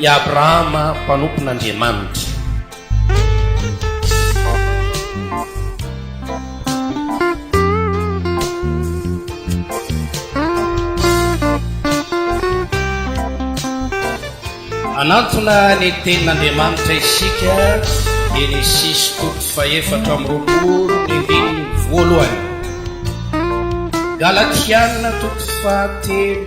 i Abrahama mpanompon'Andriamanitra. Anatona ny tenin'Andriamanitra isika Genesisy 3:2-4 Galatiana 3:7-7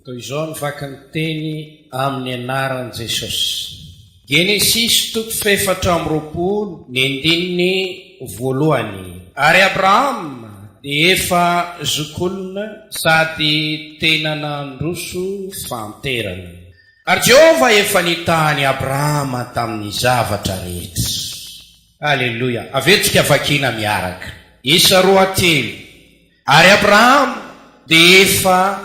toy izao ny vakan'ny teny amin'ny anaran'i Jesosy. Genesisy 3:2-1 Ary Abrahama dia efa zokolona sady tena nandroso fanterana. Ary Jehova efa nitahany Abrahama tamin'ny zavatra rehetra. Aleluia. Avetsika vakina miaraka. Isa 2:3. Ary Abrahama dia efa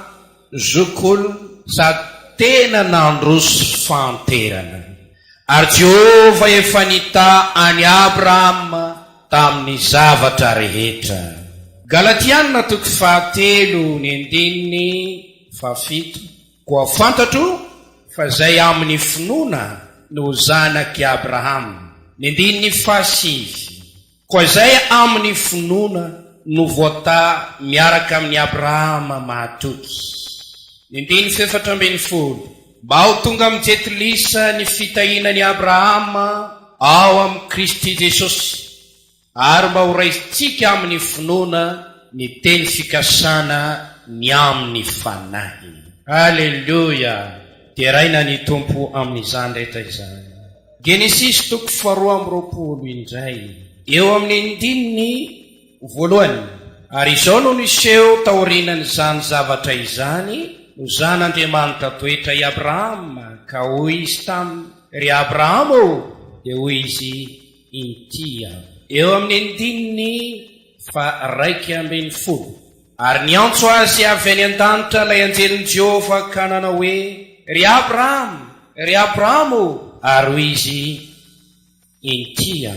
zokolona sady tena nandroso fanterana. Ary Jehova efa nitahany Abrahama tamin'ny zavatra rehetra. Galatiana 3:7 Koa fantatro fa zay amin'ny finoana no zanaky Abrahama. 7 Koa zay amin'ny finoana no voata miaraka amin'ny Abrahama mahatoky. 7 Mba ho tonga mijetilisa ny fitahinan'i Abrahama ao amin'ny Kristy Jesosy, ary mba ho raisitsika amin'ny finoana ny teny fikasana ny amin'ny fanahy. Aleluia. Dia raina ny tompo amin'izany rehetra izany. Genesisy 2:20 indray eo amin'ny 1. Ary izao no niseho taorinan'izany zavatra izany no zan'Andriamanitra toetra i Abrahama, ka hoy izy taminy: ry Abrahama o, dia hoy izy: intia. Eo amin'ny 1:10 Ary niantso azy avy any an-danitra ilay anjelin'i Jehova ka nanao hoe: ry Abrahama, ry Abrahama o. Ary hoy izy: intia.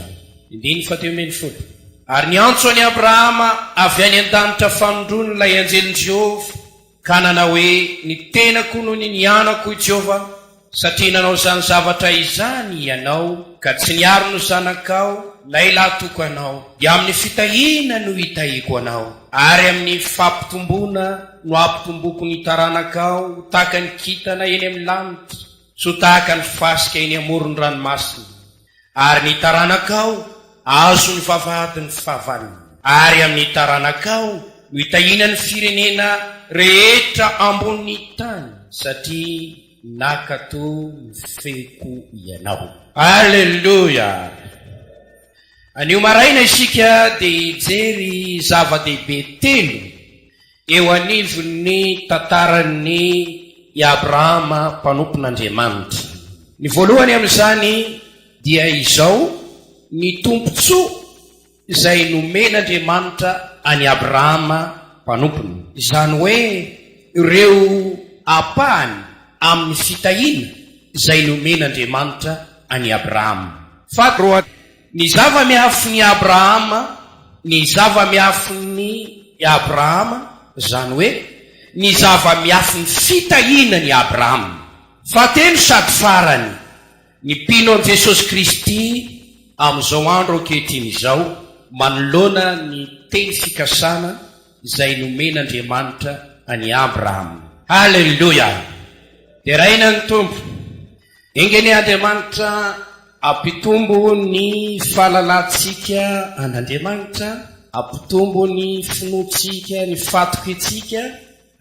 1:11 Ary niantso any Abrahama avy any an-danitra fanondrony ilay anjelin'i Jehova ka nanao hoe: ny tenako no ny anako i Jehova, satria nanao zany zavatra izany ianao, ka tsy niaro no zanakao lailahy toko anao, dia amin'ny fitahina no hitahiko anao, ary amin'ny fampitomboana no ampitomboko ny taranakao, tahaka ny kintana eny amin'ny lanitra, so tahaka ny fasika eny amoron'ny ranomasina. Ary ny taranakao azo ny vavahadin'ny fahavalony, ary amin'ny taranakao no hitahina ny firenena rehetra ambony tany, satria nakato ny feko ianao. Aleluia. Anio maraina isika dia hijery zava-dehibe telo eo anivon'ny tantaran'ny i Abrahama mpanompon'Andriamanitra. Ny voalohany amin'izany dia izao ny tompontsoa izay nomen'Andriamanitra any Abrahama mpanompony, izany hoe ireo apahany amin'ny fitahiana izay nomen'Andriamanitra any Abrahama. Ny zava-miafiny Abrahama, ny zava-miafiny Abrahama, zany hoe ny zava-miafiny fitahinany Abrahama. Fahatelo sady farany ny mpino an' Jesosy Kristy amin'izao andro ankehitriny izao, manoloana ny teny fikasana izay nomen'Andriamanitra any Abrahama. Haleluia. Dia raina ny tompo, engeny Andriamanitra ampitombo ny fahalalantsika an'Andriamanitra, ampitombo ny finoantsika, ny fatokitsika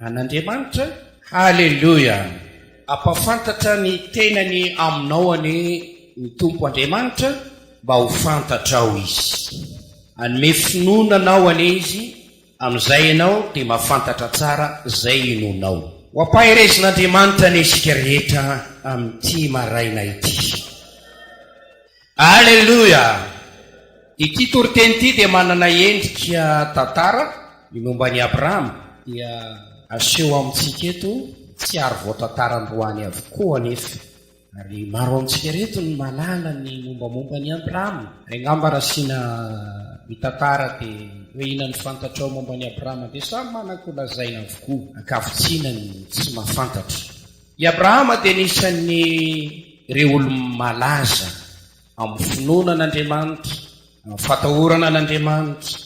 an'Andriamanitra. Haleluia. Ampafantatra ny tenany aminao any ny tompo Andriamanitra mba ho fantatrao izy. Anome finoananao any izy, amin'izay ianao dia mahafantatra tsara izay inonao. Ho ampaherezin'Andriamanitra ny isika rehetra amin'ity maraina ity. Aleluia. Ity toriteny ity dia manana endrika tantara ny momba ny Abrahama, dia aseho amintsika eto tsy ary voatantaran-droany avokoa anefa, ary maro amintsika reto ny malala ny mombamomba ny Abrahama. Angamba rasina mitantara dia hoe ina ny fantatrao momba ny Abrahama dia samy manakolazaina avokoa ankafitsinany tsy mahafantatra. I Abrahama dia nisan'ny ireo olo malaza amin'ny finoana an'Andriamanitra, amin'ny fatahorana an'Andriamanitra,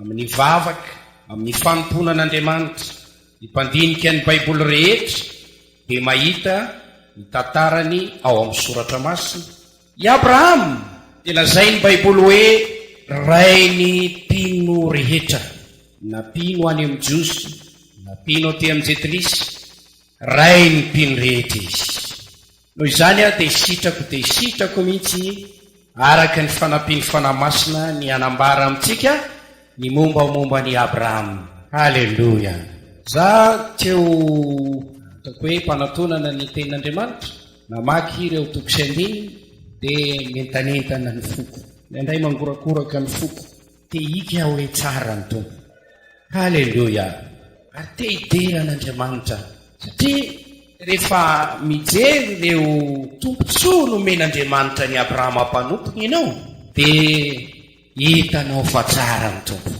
amin'ny vavaka, amin'ny fanompona an'Andriamanitra. Ny mpandinika ny Baiboly rehetra dia mahita ny tantarany ao amin'ny soratra masina. I Abrahama dia lazainy Baiboly hoe rainy mpino rehetra, na mpino any amin'ny Jiosy, na mpino aty amin'ny Jetlisy, rainy mpino rehetra izy. Noho izany dia sitrako mihitsy araka ny fanampiny fanahy masina ny anambara amintsika ny mombamomba ny Abrahama. Halleloja. Za teo ataoko hoe mpanatonana ny tenin'Andriamanitra, namaky ireo toko sy andiny dia mentanentana ny foko, indray mangorakoraka ny foko, te hika hoe tsara ny tompo. Halleloja. Ary te hideran'Andriamanitra satria rehefa mijery ireo tompontsoa nomen'Andriamanitra ny Abrahama mpanompony ianao dia hitanao fa tsara ny tompo,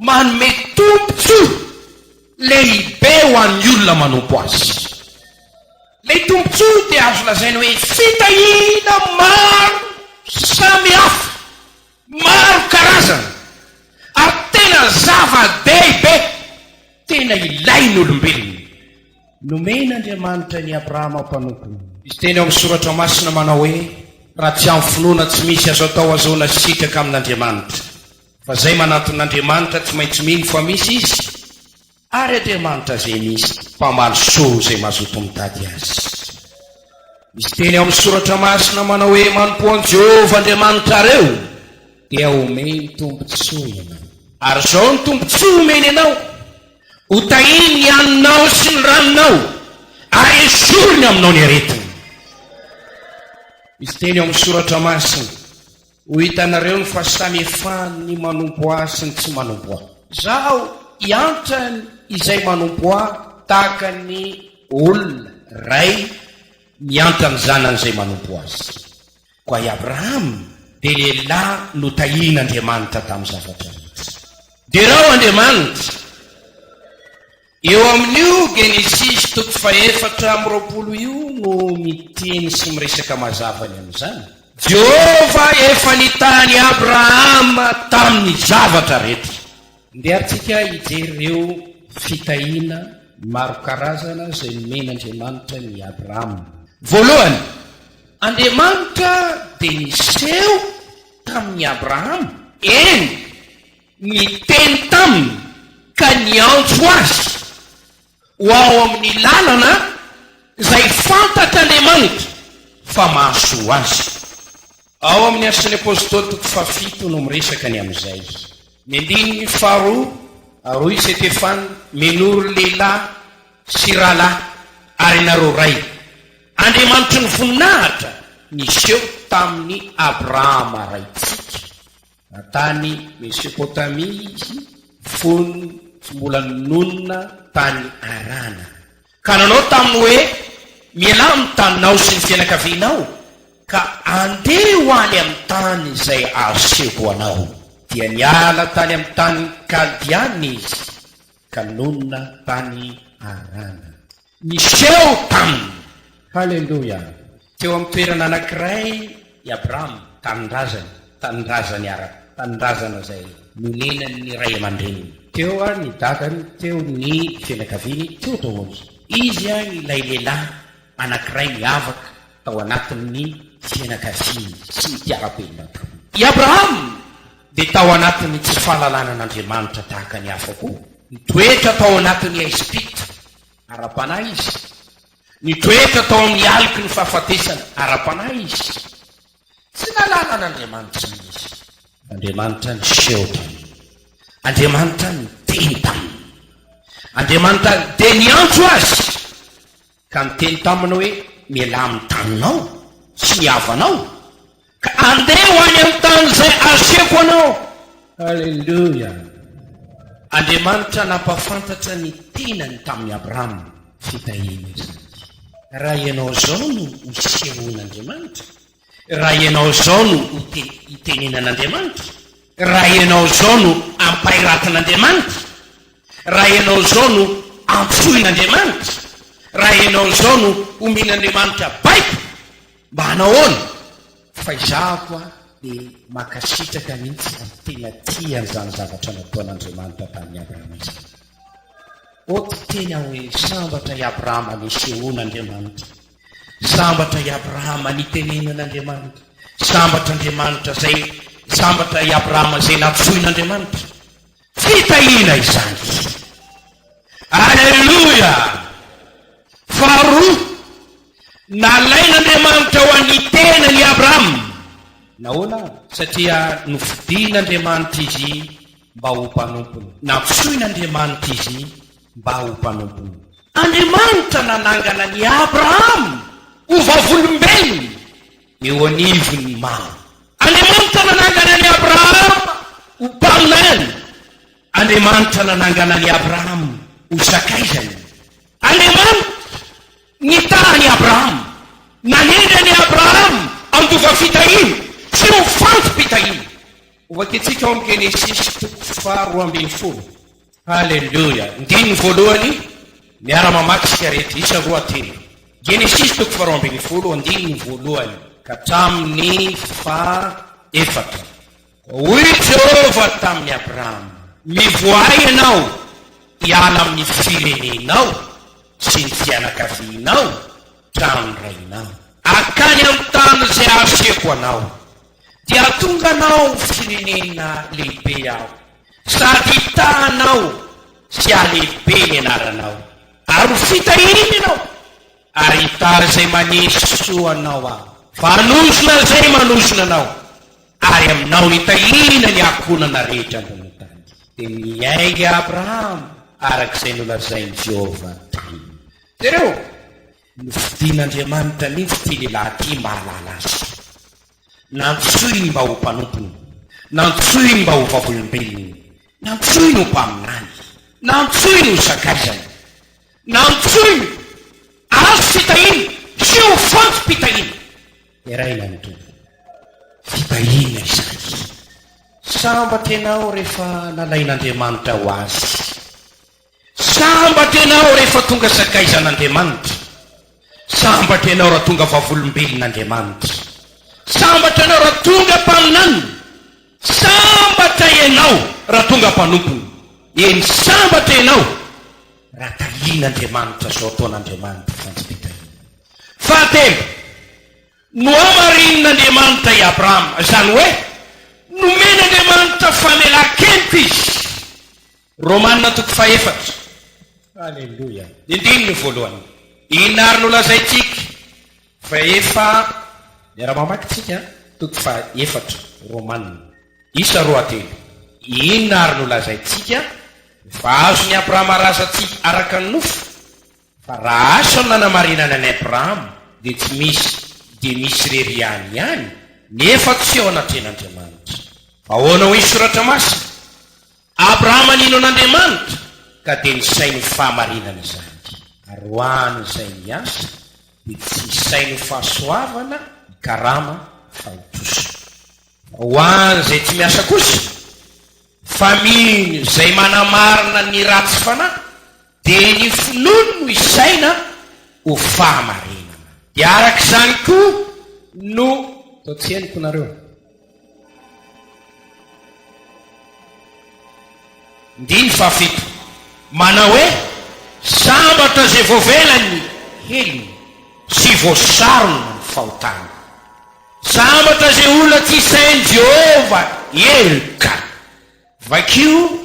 manome tompontsoa lehibe ho an'ny olona manompo azy. Lay tompontsoa dia azo lazaina hoe fitahina maro samy hafa, maro karazana, ary tena zava-dehibe, tena ilainy olombelona nomen'Andriamanitra ny Abrahama mpanompony. Izy teny amin'ny soratra masina manao hoe raha tsy amin'ny finoana tsy misy azo atao azoana sitraka amin'Andriamanitra, fa zay manaton'Andriamanitra tsy maintsy mino fa misy izy, ary Andriamanitra zay misy mpamaly soa zay mazoto mitady azy. Izy teny amin'ny soratra masina manao hoe manompo an Jehova Andriamanitra reo dia omeny tompontsoa ianao, ary zao ny tompontsoa omeny ianao: hotahiny ny haninao sy ny ranonao, ary esoriny aminao ny aretiny. Izy teny amin'ny soratra masina: ho hitanareo ny fahasamihafany manompo ahy sy ny tsy manompo ahy. Zaho hiantra izay manompo ahy tahaka ny olona ray miantra ny zanan'izay manompo azy. Koa i Abrahama dia lehilahy notahin'Andriamanitra tamin'ny zavatra rehetra. Dia rao Andriamanitra eo amin'io Genesis 4:20 io no miteny sy miresaka mazavany amin'izany: Jehova efa nitany Abrahama tamin'ny zavatra rehetra. Ndeha atsika hijery ireo fitahiana maro karazana izay nomen'Andriamanitra ny Abrahama. Voalohany, Andriamanitra dia niseho tamin'ny Abrahama, eny niteny taminy ka niantso azy ho ao amin'ny lalana izay fantatra Andriamanitra fa mahasoa azy. Ao amin'ny Asan'ny Apôstôly 7 no miresaka ny amin'izay. Ny 2 Aroy Setefana menoro lehilahy sy rahalahy ary nareo ray. Andriamanitra ny voninahitra niseho tamin'ny Abrahama raitsika. Natany Mesopotamia izy, fony tsy mbola nonona tany Arana. Ka nanao taminy hoe miala amin'ny taninao sy ny fianakavianao ka andeha ho any amin'ny tany izay asehoko anao. Dia niala tany amin'ny tany Kaldiana izy ka nonona tany Arana. Niseho taminy. Halleluja. Teo amin'ny toerana anankiray i Abrahama tanindrazany araka, tanindrazana izay nonenany ny ray aman-dreniny. Teo ny dadany, teo ny fianakaviany, teo daholo. Izy ilay lehilahy anankiray miavaka tao anatin'ny fianakaviany sy ny tiara-penina tao. I Abrahama dia tao anatin'ny tsy fahalalànan'Andriamanitra tahaka ny hafa koa. Nitoetra tao anatin'ny Ezipita, ara-panahy izy. Nitoetra tao amin'ny aliky ny fahafatesana, ara-panahy izy. Tsy nalalàn'Andriamanitra izy. Andriamanitra ny seho taminy. Andriamanitra ny teny taminy. Andriamanitra dia niantso azy ka niteny taminy hoe miala amin'ny taninao sy ny havanao ka andeha ho any amin'ny tany izay asehoko anao. Halleluja. Andriamanitra nampafantatra ny tenany tamin'ny Abrahama fitahiana izany. Raha ianao zao no hosehon'Andriamanitra, raha ianao zao no hitenenan'Andriamanitra, raha ianao zao no ampahiratan'andriamanitra, raha ianao zao no antsoin'andriamanitra, raha ianao zao no omen'andriamanitra baiko, mba hanahoana? Fa izahako a dia makasitraka mihitsy amin'ny tena tian'izany zavatra nataon'andriamanitra tamin'ny Abrahama izany. Ohatry tena hoe sambatra i Abrahama nisehoan'andriamanitra, sambatra i Abrahama nitenenan'andriamanitra, sambatra Andriamanitra zay, sambatra i Abrahama zay natsoin'andriamanitra. Fitahina izany. Alleluia! Faharoa, nalain'andriamanitra ho an'ny tenany Abrahama. Nahoana? Satria nofidian'andriamanitra izy mba ho mpanompony, natsoin'andriamanitra izy mba ho mpanompony. Andriamanitra nanangana ny Abrahama ho vavolombelona eo anivony maro. Andriamanitra nanangana ny Abrahama ho mpaminany. Andriamanitra nanangana ny Abrahama ho sakaizany. Andriamanitra nitahany Abrahama, nanendra ny Abrahama andova fitahina sy ho fantom-pitahina. Ovaketsika ao amin'ny Genesis 2:12. Halleluja. Ndiny voalohany miara-mamaky sika rehetra isa 2:3. Genesis 2:12 andiny voalohany ka hatramin'ny 4. Hoy Jehova tamin'ny Abrahama, mivoay ianao hiala amin'ny firenenao sy ny fianakavianao tranorainao akany amin'ny tany izay aseko anao, dia tonga anao firenena lehibe aho, sady hitahanao sy alehibe ny anaranao, ary ho fitahina ianao, ary hitaha izay maneso anao aho, fanosona izay manosona anao, ary aminao nitahina ny akonana rehetra ambony tany. Dia miainga Abrahama arak'izay nolazainy Jehova tany. Tereo, nofidian'Andriamanitra mihitsy ty lehilahy ty mahalala azy. Nantsoiny mba ho mpanompony, nantsoiny mba ho vavolombelony, nantsoiny ho mpaminany, nantsoiny ho sakaizany, nantsoiny azo fitahina sy ho fantom-pitahina. Eraina ny tompo, fitahina izany. Sambatra ianao rehefa nalain'Andriamanitra ho azy, sambatra ianao rehefa tonga sakaizan'Andriamanitra, sambatra ianao raha tonga vavolombelon'Andriamanitra, sambatra ianao raha tonga mpaminany, sambatra ianao raha tonga mpanompony, eny sambatra ianao raha tahian'Andriamanitra zao ataon'Andriamanitra fantsipitahina. Fahatelo, no amarin'Andriamanitra i Abrahama, zany hoe nomen'Andriamanitra famelan-keniko izy. Romanina 4. Alleluia. Indiny ny voalohany. Inary nolazaitsika fa efa miara-mamakitsika 4 Romanina isa 2:3. Inary nolazaitsika fa azo ny Abrahama razatsika araka ny nofo, fa raha aso ny nanamarinana ny Abrahama dia tsy misy reriany ihany, nefa tsy ao anatren'Andriamanitra. Ahoana ho isoratra masina? Abrahama nino an'Andriamanitra ka dia nisainy fahamarinana izany, ary ho any izay miasa dia tsy isainy fahasoavana, karama, fahotosana. Ho any izay tsy miasa kosa, fa mino izay manamarina ny ratsy fanahy, dia ny finono no isaina ho fahamarinana. Dia arak'izany koa no totseniko nareo. Ndiny 7, manao hoe sambatra zay voavelany heliny sy voasarona ny fahotana, sambatra zay olona tsy isainy Jehova elika. Vakio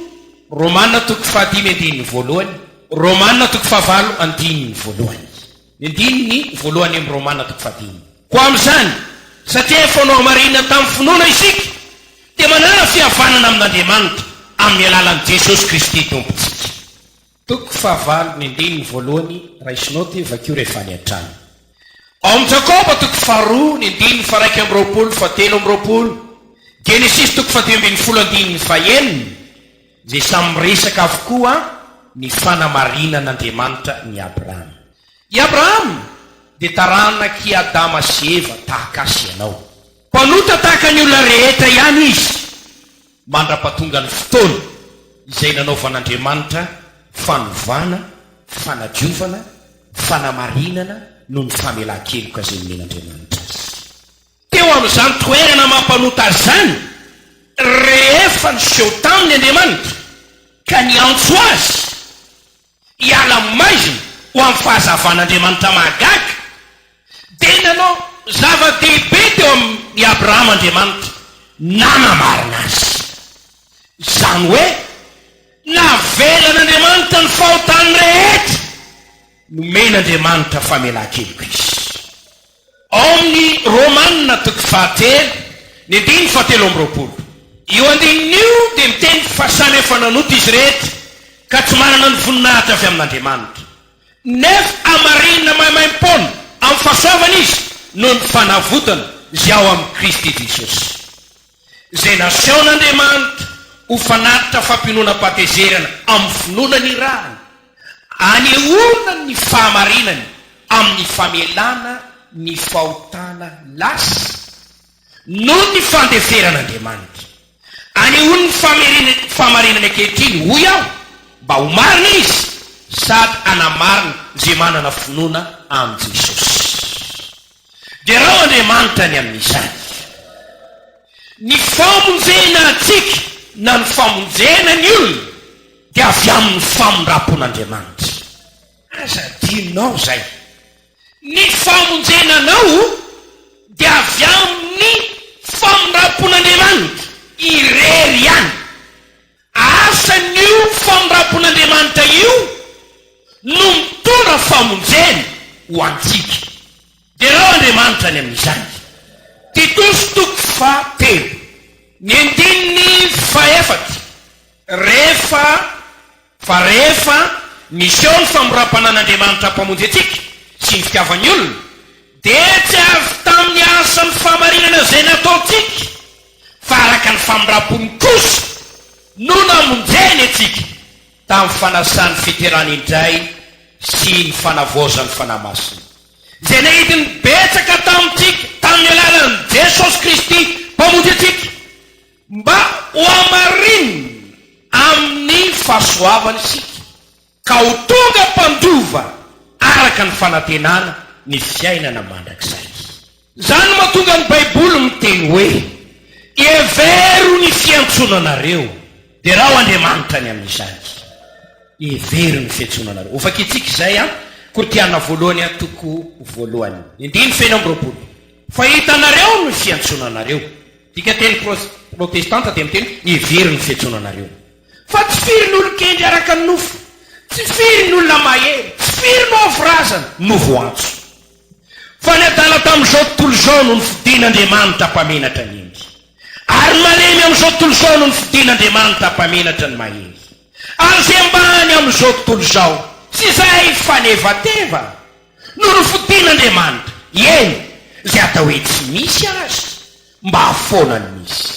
Romanina 5:1, Romanina 5:9. Indiny ny voalohany amin'ny Romanina 5:1. Ko amin'izany, satria efa nao marina tamin'ny finoana isika, dia manana fihavanana amin'Andriamanitra amin'ny alalan'i Jesosy Kristy tompontsika. 5:1 raisinao vakio rehefa any an-trano. Ao amin'ny Jakoba 2:1, 1:20, Genesis 2:12, zay samy resaka avokoa ny fanamarinan'Andriamanitra ny Abrahama. I Abrahama dia taranaky Adama sy Eva tahaka asy ianao, mpanota tahaka ny olona rehetra ihany izy, mandra-patonga ny fotoana izay nanaovan'Andriamanitra fanovana, fanadiovana, fanamarinana no ny famelan-keloka izay nomen'Andriamanitra azy. Teo amin'izany toerana mampanota azy zany, rehefa niseho taminy Andriamanitra ka niantso azy hiala maizina ho amin'ny fahazavan'Andriamanitra mahagaga, dia nanao zava-dehibe teo amin'ny Abrahama Andriamanitra nanamarina azy. Izany hoe navelan'Andriamanitra ny fahotany rehetra nomen'Andriamanitra famelan-keloka izy. Ao amin'ny Romanina 9:7-20. Io andin'io dia miteny fa samy efa nanota izy rehetra ka tsy manana ny voninahitra avy amin'Andriamanitra, nefa amarinina mahimaimpona amin'ny fahasoavana izy noho ny fanavotana izay ao amin'ny Kristy Jesosy, izay nasehon'Andriamanitra ho fanatitra fampinoana-patezerana amin'ny finoana ny rahany, anehoana ny fahamarinany amin'ny famelana ny fahotana lasa noho ny fandeferan'Andriamanitra, anehoana ny fahamarinany ankehitriny hoy aho mba ho marina izy sady anamarina izay manana finoana amin'ny Jesosy. Dia raha Andriamanitra ny amin'izany, ny famonjena antsika na ny famonjena ny olona dia avy amin'ny famondrapon'Andriamanitra. Aza dinao zay, ny famonjenanao dia avy amin'ny famondrapon'Andriamanitra irery ihany. Asan'io famondrapon'Andriamanitra io no mitondra famonjena ho antsika. Dia raha Andriamanitra ny amin'izany, Titos 2:4, rehefa miseho ny famorapanan'Andriamanitra hampamonjy antsika sy ny fitiavany olona, dia tsy avy tamin'ny asa ny fahamarinana izay nataontsika, fa araka ny famorapony kosa no namonjeny antsika tamin'ny fanasany fiterana indray sy ny fanavoazany fanamasina, izay nahidiny betsaka tamintsika tamin'ny alalan'i Jesosy Kristy mpamonjy antsika, mba ho amarinina amin'ny fahasoavany isika ka ho tonga mpandova araka ny fanantenana ny fiainana mandrakizay. Zany mahatonga ny Baiboly miteny hoe every ny fiantsonanareo. Dia raha Andriamanitra ny amin'izany, every ny fiantsonanareo. Ofakitsika izay Kortiana voalohany toko voalohany 9:20. Fa hitanareo ny fiantsonanareo. Dika teny protestanta dia miteny every ny fiantsonanareo. Fa tsy firin'olo kendry araka ny nofo, tsy firin'olona mahery, tsy firin'o avorazana no voantso. Fa ny adala tamin'izao tontolo izao no ny fidin'Andriamanitra mpamenatra ny endry, ary malemy amin'izao tontolo izao no ny fidin'Andriamanitra mpamenatra ny mahery, ary zay ambany amin'izao tontolo izao sy izay fanevateva no ny fidin'Andriamanitra, eny izay atao hoe tsy misy azy mba hafoana ny misy,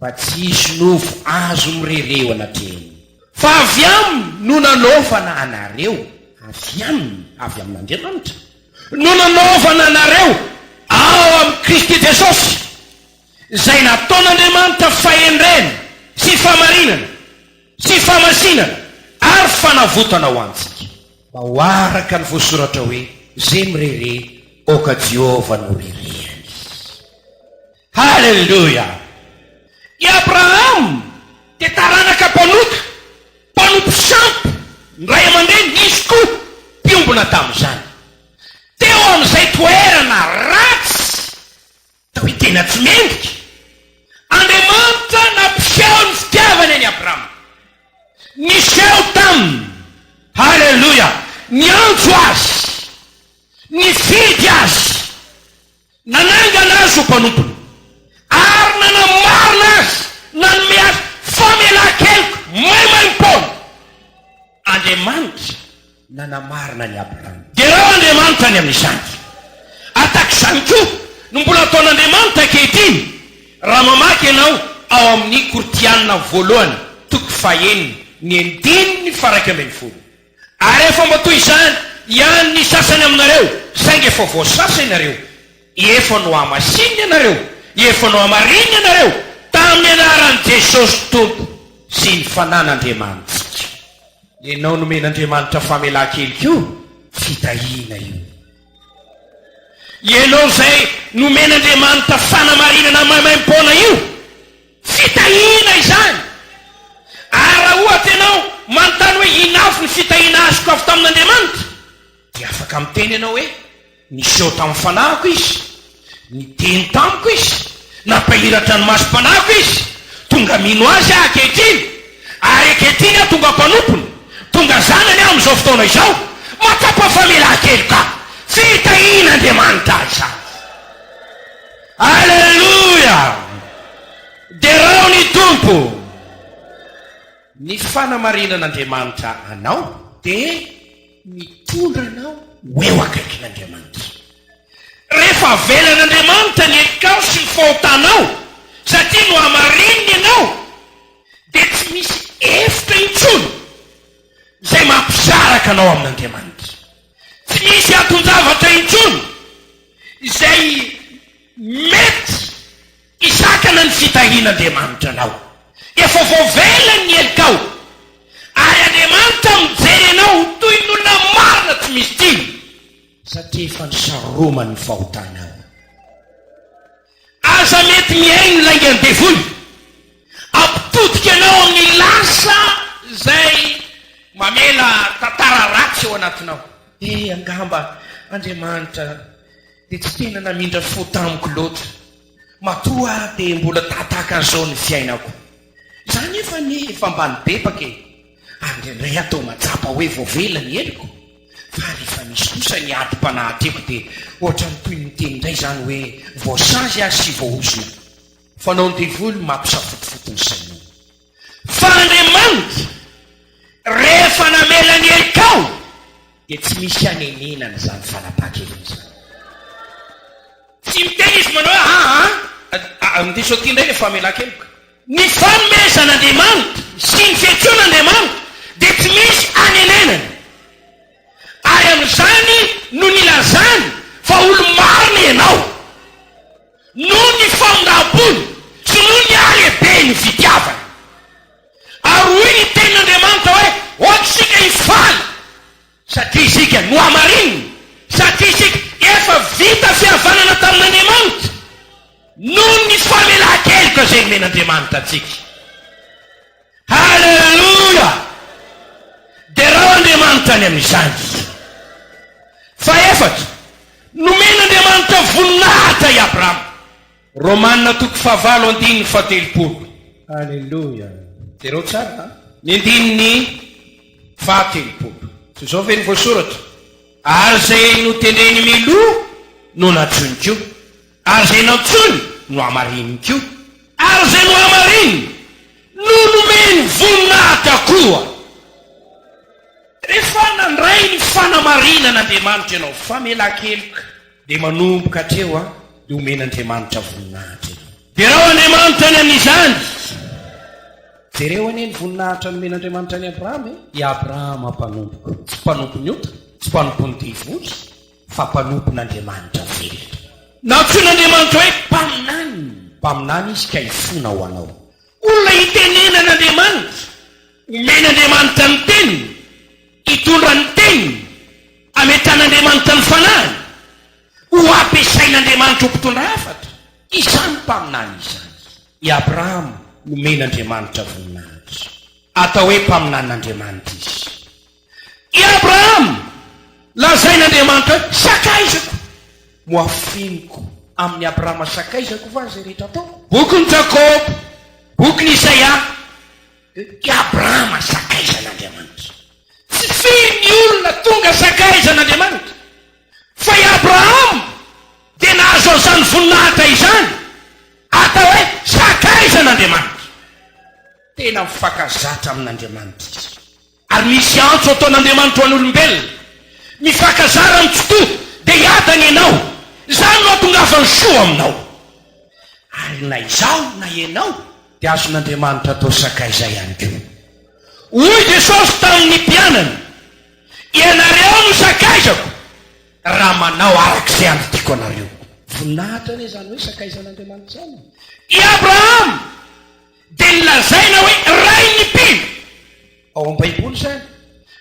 fa tsisy novo azo mirereo anatreny. Fa avy aminy no nanaovana anareo, avy amin'Andriamanitra no nanaovana anareo ao amin'ny Kristy Jesosy, izay nataon'Andriamanitra fahendrena sy fahamarinana sy fahamasinana ary fanavotana ho antsika, mba ho araka ny voasoratra hoe zay mirere oka Jehovah no rerehany. Halleluja! I Abraham dia taranaka mpanompo sampy ndray aman-dreny, izy koa mpiombona tamin'izany. Teo amin'izay toerana ratsy tao hoe tena tsy mendrika, Andriamanitra nampiseho ny fitiavany any Abrahama, niseho taminy. Halleluja! Niantso azy, nifidy azy, nanangana azy ho mpanompony, ary nanamarina azy, nanome azy famelan-keloka mahimaimpona. Andriamanitra nanamarina ny Abrahama. Dia raha Andriamanitra ny amin'izany, atak'izany koa no mbola ataon'Andriamanitra ankehitriny. Raha mamaky ianao ao amin'ny Kortiana voalohany 9:9-10, ary efa mba toy izany ihany ny sasany aminareo, saingy efa voasasa ianareo, efa no hamasinina ianareo, efa no hamarinina ianareo tamin'ny anaran'i Jesosy tompo sy ny fanan'Andriamanitra. Ianao nomen'Andriamanitra famelan-kely koa, fitahiana io. Ianao zay nomen'Andriamanitra fanamarinana maimaim-poana io, fitahiana izany. Raha ohatra ianao manontany hoe inafo ny fitahiana azoko avy tamin'Andriamanitra, dia afaka miteny ianao hoe niseo tamin'ny fanahiko izy, niteny tamiko izy, nampahiratra ny masom-panahiko izy, tonga mino azy aho ankehitriny, ary ankehitriny aho tonga mpanompony, tonga zanany aho amin'izao fotoana izao, matsapa famelan-kely ka, fitahian'Andriamanitra izany. Alleluia! Derao ny tompo. Ny fanamarinan'Andriamanitra anao dia mitondra anao eo akaikin'Andriamanitra. Rehefa avelan'Andriamanitra ny helikao sy ny fahotanao, satria no amarininy ianao, dia tsy misy efitra intsony zay mampizaraka anao amin'Andriamanitra. Tsy misy aton-javatra intsony izay mety isakana ny fitahian'Andriamanitra anao. Efa voavelany ny helikao, ary Andriamanitra mijery anao toy n'olona marina tsy misy tiny, satria efa nisaromany ny fahotanao. Aza mety miaino laingany devoly, ampitodika anao amin'ny lasa zay mamela tantara ratsy eo anatinao. Angamba Andriamanitra dia tsy tena namindra fo tamiko loatra, matoa dia mbola tataka an'izao ny fiainako. Zany efa ny efa mba nibebaka e, andray atao matsapa hoe voavelany heliko, fa rehefa misy kosa ny adi-panahatiko dia ohatrany toy ny teny indray zany hoe voasazy azy sy voaozona, fanao ny devoly mampisafotofotony sainao. Fa Andriamanitra rehefa namela ny helikao dia tsy misy anenenana zany fanapaha-kely zany. Tsy miteny izy manao ndiso ty indray le famelan-keloka. Ny fanomezan'Andriamanitra sy ny fiantsoan'Andriamanitra dia tsy misy anenenana. Ary amin'izany no nilazany fa olo marina ianao, noho ny faondram-pony sy noho ny alehibe ny fitiavana. Ary hoy ny tenin'Andriamanitra hoe ohatrysika hifaly, satria isika no amarinina, satria isika efa vita fihavanana tamin'Andriamanitra noho ny famelan-keloka zay nomen'Andriamanitra antsika. Halleluia! dia raha Andriamanitra any amin'izany. Fa efatra, nomen'Andriamanitra voninahitra i Abrahama. Romanina 9:7. Halleluia! Tereo tsara. Ny 9:7. Tsy zao ve ny voasoratra? Ary zay notendreny miloha no natsony koa, ary zay natsony no amarininy koa, ary zay no amarininy no nomeny voninahitra koa. Rehefa nandray ny fanamarinan'Andriamanitra ianao famelan-keloka, dia manomboka hatreo dia omen'Andriamanitra voninahitra. Dia raha Andriamanitra any amin'izany, jereo anie ny voninahitra nomen'Andriamanitra any Abrahama, i Abrahama mpanompoka, tsy mpanompony ota, tsy mpanompony devoly, fa mpanompon'Andriamanitra velona. Natsoin'Andriamanitra hoe mpaminany izy ka hifona ho anao. Olona hitenenan'Andriamanitra, omen'Andriamanitra ny teniny, hitondra ny teniny, ametran'Andriamanitra ny fanahiny, ho ampiasain'Andriamanitra ho mpitondra hafatra, izany mpaminany izany. I Abrahama nomen'Andriamanitra voninahitra, atao hoe mpaminan'Andriamanitra izy. I Abrahama lazain'Andriamanitra hoe sakaizako, moafeniko amin'ny Abrahama sakaizako va zay rehetra atao. Bokyny Jakobo, bokyny Isaia, i Abrahama sakaizan'Andriamanitra. Tsy finy olona tonga sakaizan'Andriamanitra, fa i Abrahama dia nahazo an'izany voninahitra izany, atao hoe sakaizan'Andriamanitra. Tena mifankazatra amin'Andriamanitra izy. Ary misy antso ataon'Andriamanitra ho an'olombelona, mifankazara amin'ny tsotoa dia hiadany ianao, izany no atongavany soa aminao. Ary na izao na ianao dia azon'Andriamanitra atao sakaiza ihany koa. Hoy Jesosy tamin'ny mpianany, ianareo no sakaizako raha manao arak'izay anditiako anareo. Voninahitra anie zany hoe sakaizan'Andriamanitra zany. I Abrahama dia nilazaina hoe ray ny mpino ao amin'ny baiboly zany.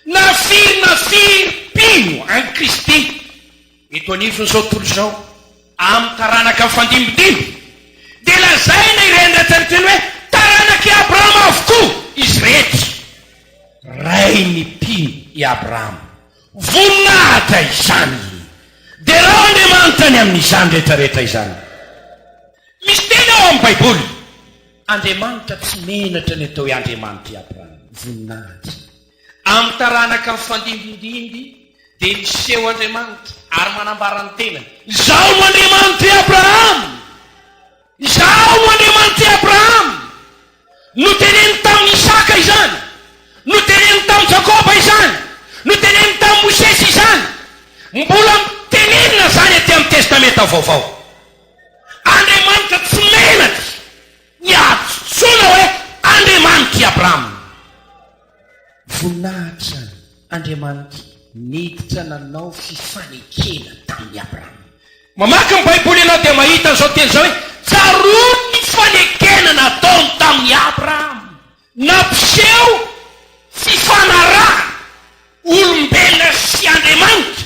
nafiry mpino any kristy eto anivony zao tolo zao amin'ny taranaka amin'ny fandimidimy dia lazaina irendratariteny hoe taranaky abrahama avokoa izy rehetra. ray ny mpino i abrahama voninahitra izany dia raha andriamanitra ny amin'izany rehetrarehetra izany. misy tena ao amin'ny baiboly andriamanitra tsy menatra ny atao hoe andriamanitra i abrahama voninahitra. amin'ny taranaka amin'ny fandimidimby dia miseho andriamanitra ary manambara ny tenany izaho no andriamanitra i abrahama, izaho no andriamanitra i abrahama. noteneny tamin'ny isaka izany, noteneny tamin'ny jakoba izany, noteneny tamin'ny mosesy izany, mbola mitenenina zany aty amin'ny testamenta vaovao. andriamanitra tsy menatra ny atsoina hoe andriamanitra i abrahama. voninahitra andriamanitra niditra nanao fifanekena tamin'ny abrahama. mamaky ny baiboly ianao dia mahita an'izao teny zao hoe tsaroa ny fanekena nataony tamin'ny abrahama. nampiseho fifanarahana olombelona sy andriamanitra,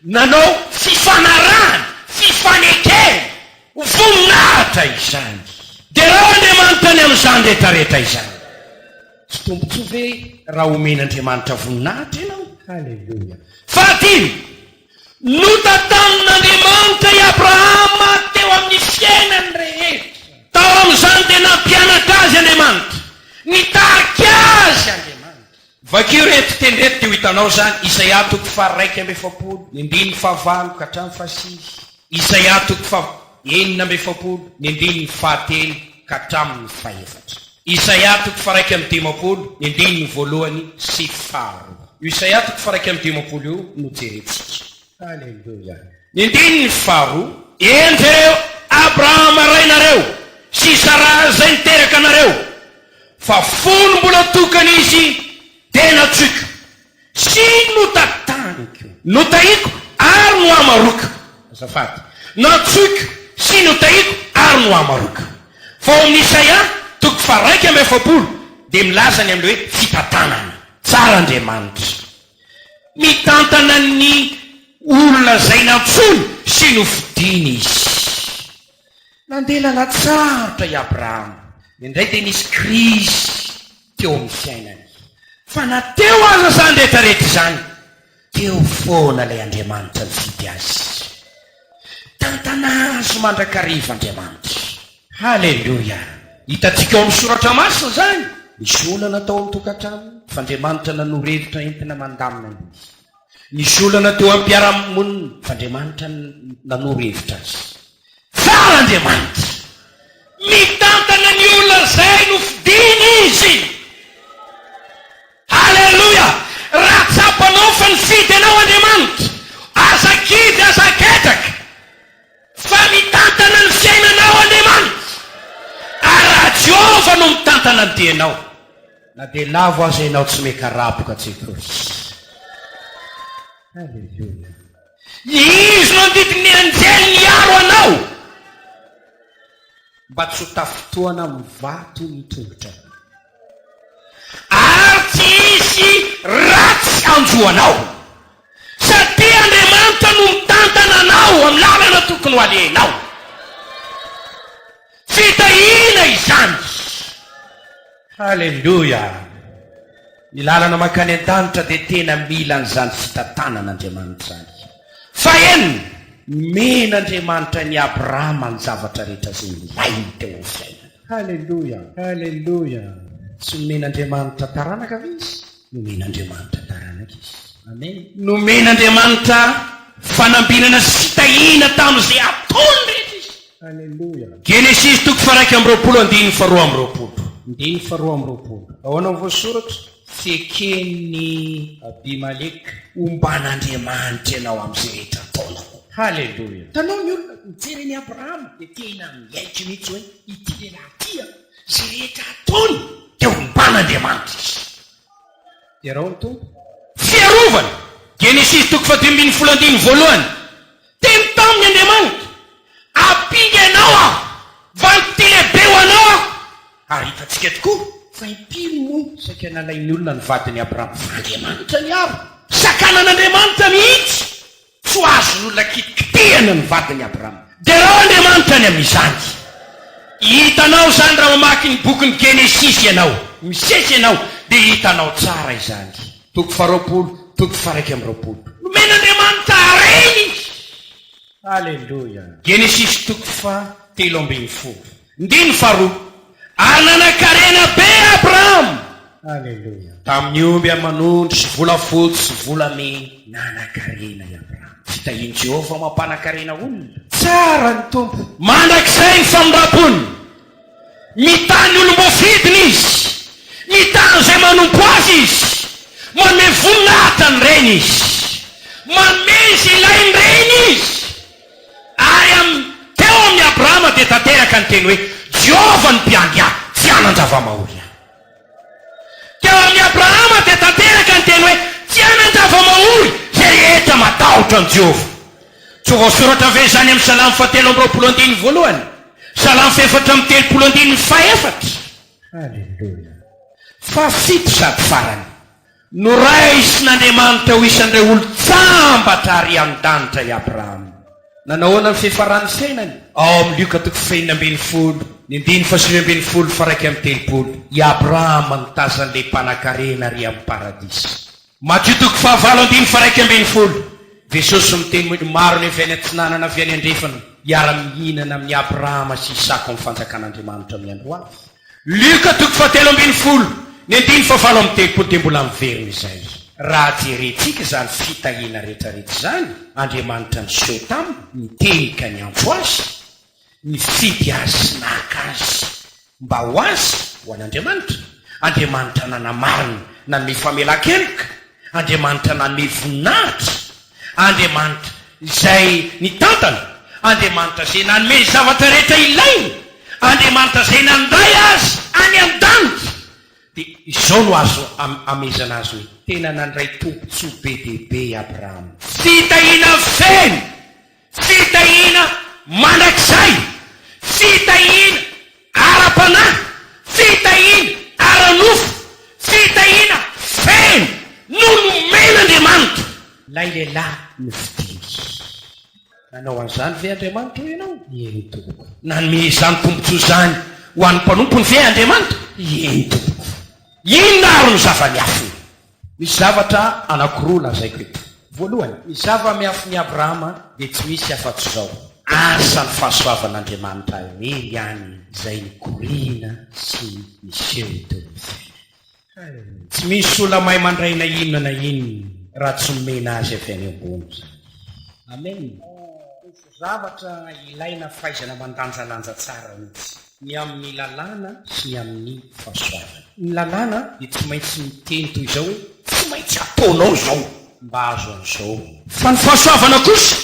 nanao fifanarahana fifanekena voninahitra izany. dia raha andriamanitra ny amin'izany rehetrarehetra izany tsy tombontso ve raha omen'andriamanitra voninahitra ianao. halleloia. fahatiny notatan'andriamanitra i abrahama teo amin'ny fiainany rehetra. tao amin'izany dia nampianatra azy andriamanitra, nitariky azy andriamanitra. vakio rehetra teny rehetra teo hitanao zany isaia 1:9 ny 5 ka hatramin'ny 6, isaia 1:7 ny 7 ka hatramin'ny 4, isaia 1:10 ny 1 sy 4. io isaia 1:10 io no jerentsika. halleluia. ny 4 enjereo abrahama rainareo sy sara zay niteraka anareo fa folo mbola tokany izy dia natsoiko sy notaiko ary no amaroka. azafady, natsoiko sy notaiko ary no amaroka. fa ao amin'ny isaia 1:7 dia milazany amin'le hoe fitantanana. tsara andriamanitra mitantana ny olona zay nantsony sy nofidiny izy. nandelana tsarotra i abrahama. indray dia nisy krisy teo amin'ny fiainany, fa nateo aza zany rehetrarehetra izany teo foana ilay andriamanitra nifidy azy. tantana azy mandrakariva andriamanitra. halleloia. hitantsika ao amin'ny soratra masina zany nisy olana tao amin'ny tokantrano fa andriamanitra nanorevitra entina mandamina izy. nisy olana teo amin'ny mpiara-monina fa andriamanitra nanorevitra azy. tsara andriamanitra mitantana ny olona zay nofidiny izy. halleloia. raha tsapanao fa nifidy anao andriamanitra, azakidy azaketraka fa mitantana ny fiainanao andriamanitra. araha Jehova no mitantana ny tenao na dia lavo aza ianao tsy mekaraboka Jesosy. halleluia. izy no andidiny anjely niaro anao mba tsy ho tafotoana amin'ny vato ny tongotra, ary tsy isy ratsy anjoanao satria andriamanitra no mitantana anao amin'ny lalana tokony ho alehnao. fitahina izany. halleluia. ny lalana mankany an-danitra dia tena mila n'izany fitantanan'andriamanitra zany. fa enina men'andriamanitra ny abrahama ny zavatra rehetra zay ilainy teo amin'ny fiainana. halleluia. halleluia. tsy nomen'andriamanitra taranaka ve izy? nomen'andriamanitra taranaka izy. amen. nomen'andriamanitra fanambinana sy fitahina tamin'izay ataony rehetra izy. halleluia. genesis 1:20 ahoana voasoratra fekeny abimaleka omban'andriamanitra ianao amin'izay rehetra ataonao. halleluia. tanao ny olona mijereny abrahama dia tena miaitry mihitsy hoe ity lehilahy tya zay rehetra ataony dia omban'andriamanitra izy. dia raha ny tompo fiarovana genesis 1:19 teny tamin'ny andriamanitra apinga anao aho va nitelehibe ho anao aho ary hitantsika tokoa fa impino moa saika nalainy olona ny vadiny abrahama fa andriamanitra ny aro sakanan'andriamanitra mihitsy tsy ho azon'olona kitikitehana ny vadiny abrahama dia raha andriamanitra ny am'izany hitanao zany raha mamaky ny bokyny genesisy ianao misesy ianao dia hitanao tsara izany toko faroapolo toko faraiky am'roapolo nomen'andriamanitra areny izy alleloia genesisy toko fa 3:10 ndiny faroa ary nanakarena be abrahama alleloia tamin'ny omby amanondro sy volafotsy sy volamena nanakarena i abrahama fitahiny Jehova mampanakarena olona tsara ny tompo mandrakizay ny famindram-pony mitany olom-bofidiny izy mitany zay manompo azy izy manome voninahitany reny izy manome izy ilainy reny izy ary teo amin'ny abrahama dia tanteraka ny teny hoe Jehova ny mpiangia tsy anan-java-maory teo amin'ny abrahama dia tanteraka ny teny hoe tsy anan-java-maory zay rehetra matahotra ny Jehova tsy voasoratra ve zany amin'ny salamy 4:30 voalohany salamy 4:34 alleluia fa fito sady farany no raisin'andriamanitra ho isan'ireo olo tsambatra ary an-danitra i abrahama nanahoana ny fifarany fiainany ao amin'ny Luka 2:20 ny 9:20 faraiky amin'ny 30 i abrahama nitazan'le mpanakarena ary amin'ny paradisa Matthieu 5:9 faraiky amin'ny 20 Jesosy miteny hoe maro ny aviany antsinanana aviany andrefana iara-mihinana amin'ny abrahama sy isaka amin'ny fanjakan'andriamanitra amin'ny andro avy Luka 3:20 ny 9:30 dia mbola miverina izay raha jerentsika zany fitahina rehetrarehetra zany andriamanitra ny seho taminy niteny ka ny antso azy ny fidy azy sy naka azy mba ho azy ho an'andriamanitra andriamanitra nanamarina nanome famelan-keloka andriamanitra nanome voninahitra andriamanitra izay nitantana andriamanitra zay nanome zavatra rehetra ilainy andriamanitra zay nandray azy any an-danitra dia izao no azo amezana azy hoe tena nandray tompontsoa be dehibe abrahama fitahina feno fitahina mandrakizay fitahina ara-panahy fitahina ara-nofo fitahina feno no nomen'andriamanitra lay lehilahy no fitily nanao an'izany ve andriamanitra ho ianao eny tompoko nanome izany tompontsoa zany ho an'ny mpanompony ve andriamanitra eny tompoko inona ary no zava-miafiny misy zavatra anakiroa lazaiko eto voalohany ny zava-miafiny abrahama dia tsy misy afa-tsy zao asa ny fahasoavan'andriamanitra ely ihany izay nikorina sy miseho teo tsy misy olona mahay mandraina inona na inona raha tsy nomena azy avy any ambony amen zavatra ilaina fahaizana mandanjalanja tsara mihitsy ny amin'ny lalàna sy ny amin'ny fahasoavana ny lalàna dia tsy maintsy miteny toy izao hoe tsy maintsy ataonao zao mba azo an'izao fa ny fahasoavana kosa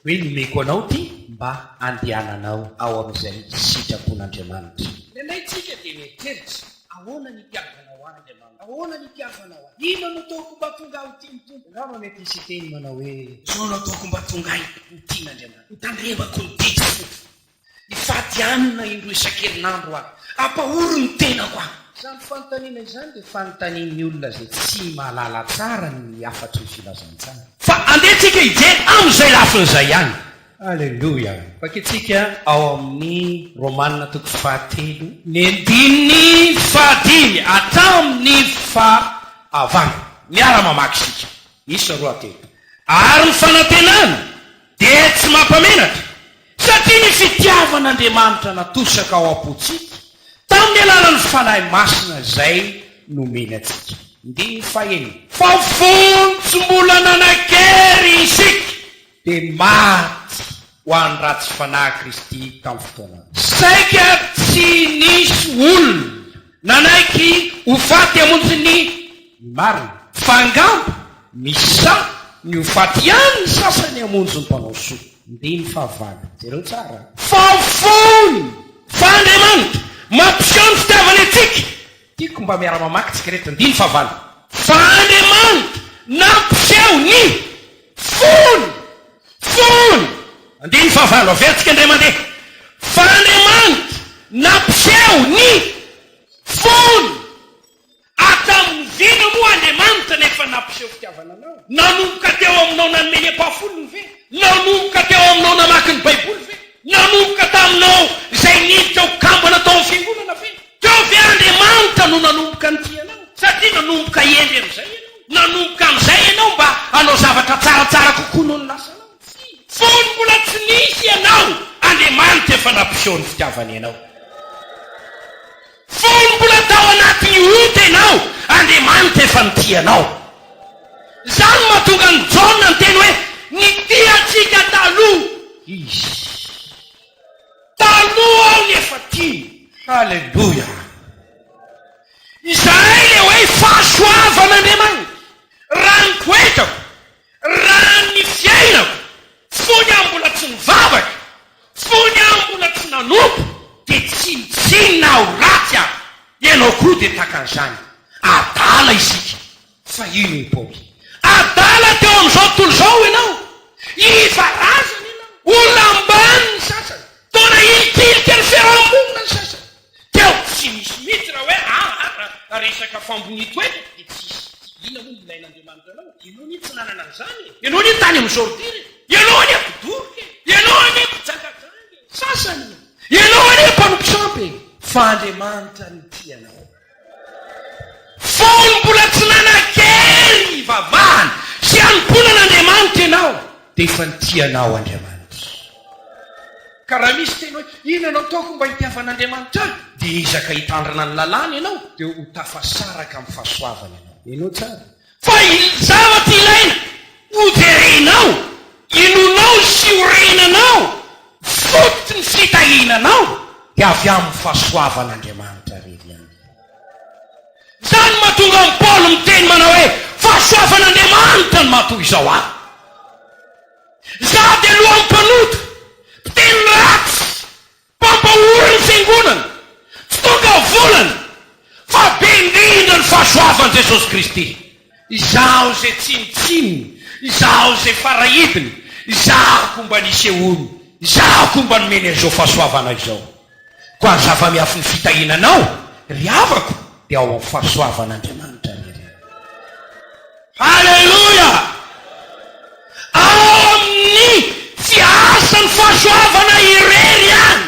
hoe nomeko anao ty mba andehananao ao amin'izay sitrapon'andriamanitra lelaitsika dia mieritseritsy ahoana ny itiavanao andriamanitra ahoana ny itiavanao ino no ataoko mba tonga ho tiany tompo ngava mety hisy teny manao hoe zao no ataoko mba tonga ho tian'andriamanitra mitandremako ny tety fo ifadianina indro isan-kerinandro aho ampahoro ny tenako aho zany fanontaniana izany dia fanontanian'ny olona zay tsy mahalala tsara ny afatry ny filazantsara fa andehantsika hijery amin'izay lafin'izay ihany alleluia fakitsika ao amin'ny romanina 3 ny andininy fahadimy hatramin'ny fahavalo miara-mamaky sika isa roa teto ary ny fanantenana dia tsy mampamenatra satria ny fitiavan'andriamanitra natosaka ao am-potsika tamin'ny alalan'ny fanahy masina zay nomenatsika ndiny fahenina fa fontsy mbola nanakery isika dia maty ho an'ny ratsy fanahy Kristy tamin'ny fotoana saika tsy nisy olona nanaiky ho faty amonjy ny marina fangambo misa ny ho faty ihany ny sasany amonjy ny mpanao soa ndiny fahavalo jereo tsara fa fony fa andriamanitra mampiseho ny fitiavany atsika tiako mba miara-mamaky tsika rehetra ndiny fahavalo fa andriamanitra nampiseho ny fony andiny fahavalo aveantsika indray mandeha fa andriamanitra nampiseho ny fitiavana anao nanomboka teo aminao nanome ampafolony ve nanomboka teo aminao namaky ny baiboly ve nanomboka taminao zay niditra ho kambana tao amin'ny fiangonana ve teo ve Andriamanitra no nanomboka ny tianao satria nanomboka endry am'izay ianao nanomboka am'izay ianao mba anao zavatra tsaratsara kokoa noho ny lasanao fony mbola tsy nisy ianao Andriamanitra efa nampiseho ny fitiavany ianao fony mbola tao anaty ota ianao Andriamanitra efa nitianao zany mahatonga ny Jaona ny teny hoe nitiatsika taloha izy taloha aho ny efa tia halleloia izay le hoe fahasoavan'Andriamanitra raha ny toetrako raha ny fiainako fony aho mbola tsy nivavaka fony aho mbola tsy nanompo dia tsinitsinina aho ratsy aho ianao koa dia takan'izany adala isika fa ino ny paoly adala teo amin'izao tontolo izao ianao ivarazana ianao olambany ny sasany tona itilika ny fiarahamonina ny sasany teo tsy misy mihitsy raha hoe resaka fambonitoetra dia tsisy ina moa ilain'Andriamanitra anao ianao ny tsy nanana an'izany ianao ny tany amin'ny sortiry ianao ny ampidoroka ianao ny ampijangajangy sasany ianao ny mpanompisampy fa Andriamanitra ny tianao fony mbola tsy nanan-kely vavahana sy anomponan'Andriamanitra ianao dia efa nitianao Andriamanitra ka raha misy tena hoe ino anao taoko mba hitiavan'Andriamanitra any dia izaka hitandrana ny lalàna ianao dia ho tafasaraka amin'ny fahasoavana ianao ianao tsara fa zavatra ilaina hojerenao inonao sy horenanao fotony fitahinanao dia avy amin'ny fahasoavan'Andriamanitra rery zany mahatonga ny Paoly miteny manao hoe fahasoavan'Andriamanitra ny mahatoy izao aho za dia lohan'ny mpanoto mpiteny ratsy mpampahory ny fiangonana tsy tonga volana fa be indrindra ny fahasoavan'i Jesosy Kristy izaho zay tsinitsininy izaho zay farahidiny izaho mba nisehony izaho mba nomeny an'izao fahasoavana izao ko any zava-miafy ny fitahinanao ry avako dia ao amin'ny fahasoavan'Andriamanitra rery halleloia ao amin'ny fiasan'ny fahasoavana irery any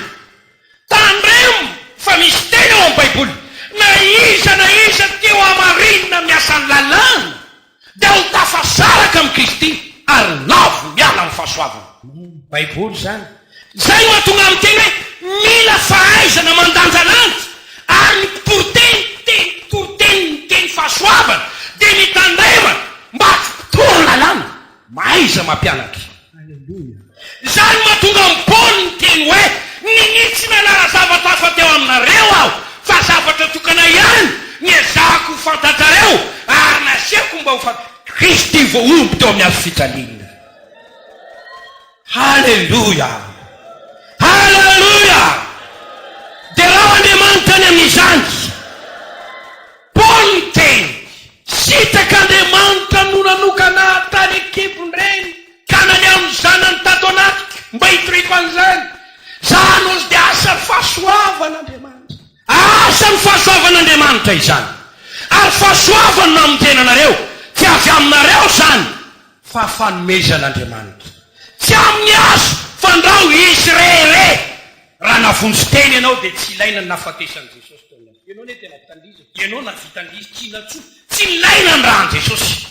tandremo fa misy teny ao amin'ny baiboly na iza teo amarinina miasan'ny lalàna dia ho tafasaraka amin'ny Kristy ary lavo miala amin'ny fahasoavana baiboly zany zay mahatonga amin'ny teny hoe mila fahaizana mandanjalanja ary toroteny teny fahasoavana dia mitandrema mba tsy mpitoro lalàna maiza mampianatra zany mahatonga amin'ny Paoly ny teny hoe ninitsy nalara zavatra hafa teo aminareo aho fa zavatra tokana ihany niezahako fantatrareo ary nasiako mba ho Kristy voaomby teo amin'ny azo fitaliana halleluia halleluia dia raha Andriamanitra any amin'izany Paoly teny sitak'Andriamanitra no nanokana tany ekibony reny ka nany amin'ny zanany tato anatika mba hitoriko an'izany zany ozy dia asan'ny fahasoavan'Andriamanitra asan'ny fahasoavan'Andriamanitra izany ary fahasoavany no amin'ny anareo tsy avy aminareo zany fa fanomezan'Andriamanitra tsy amin'ny azo fandrao isy rere raha navonjy teny ianao dia tsy ilaina ny nafatesan'i Jesosy tena ianao ne tena vitandizy ianao na vitandizy tsy inatsoa tsy ilaina ny rahan'i Jesosy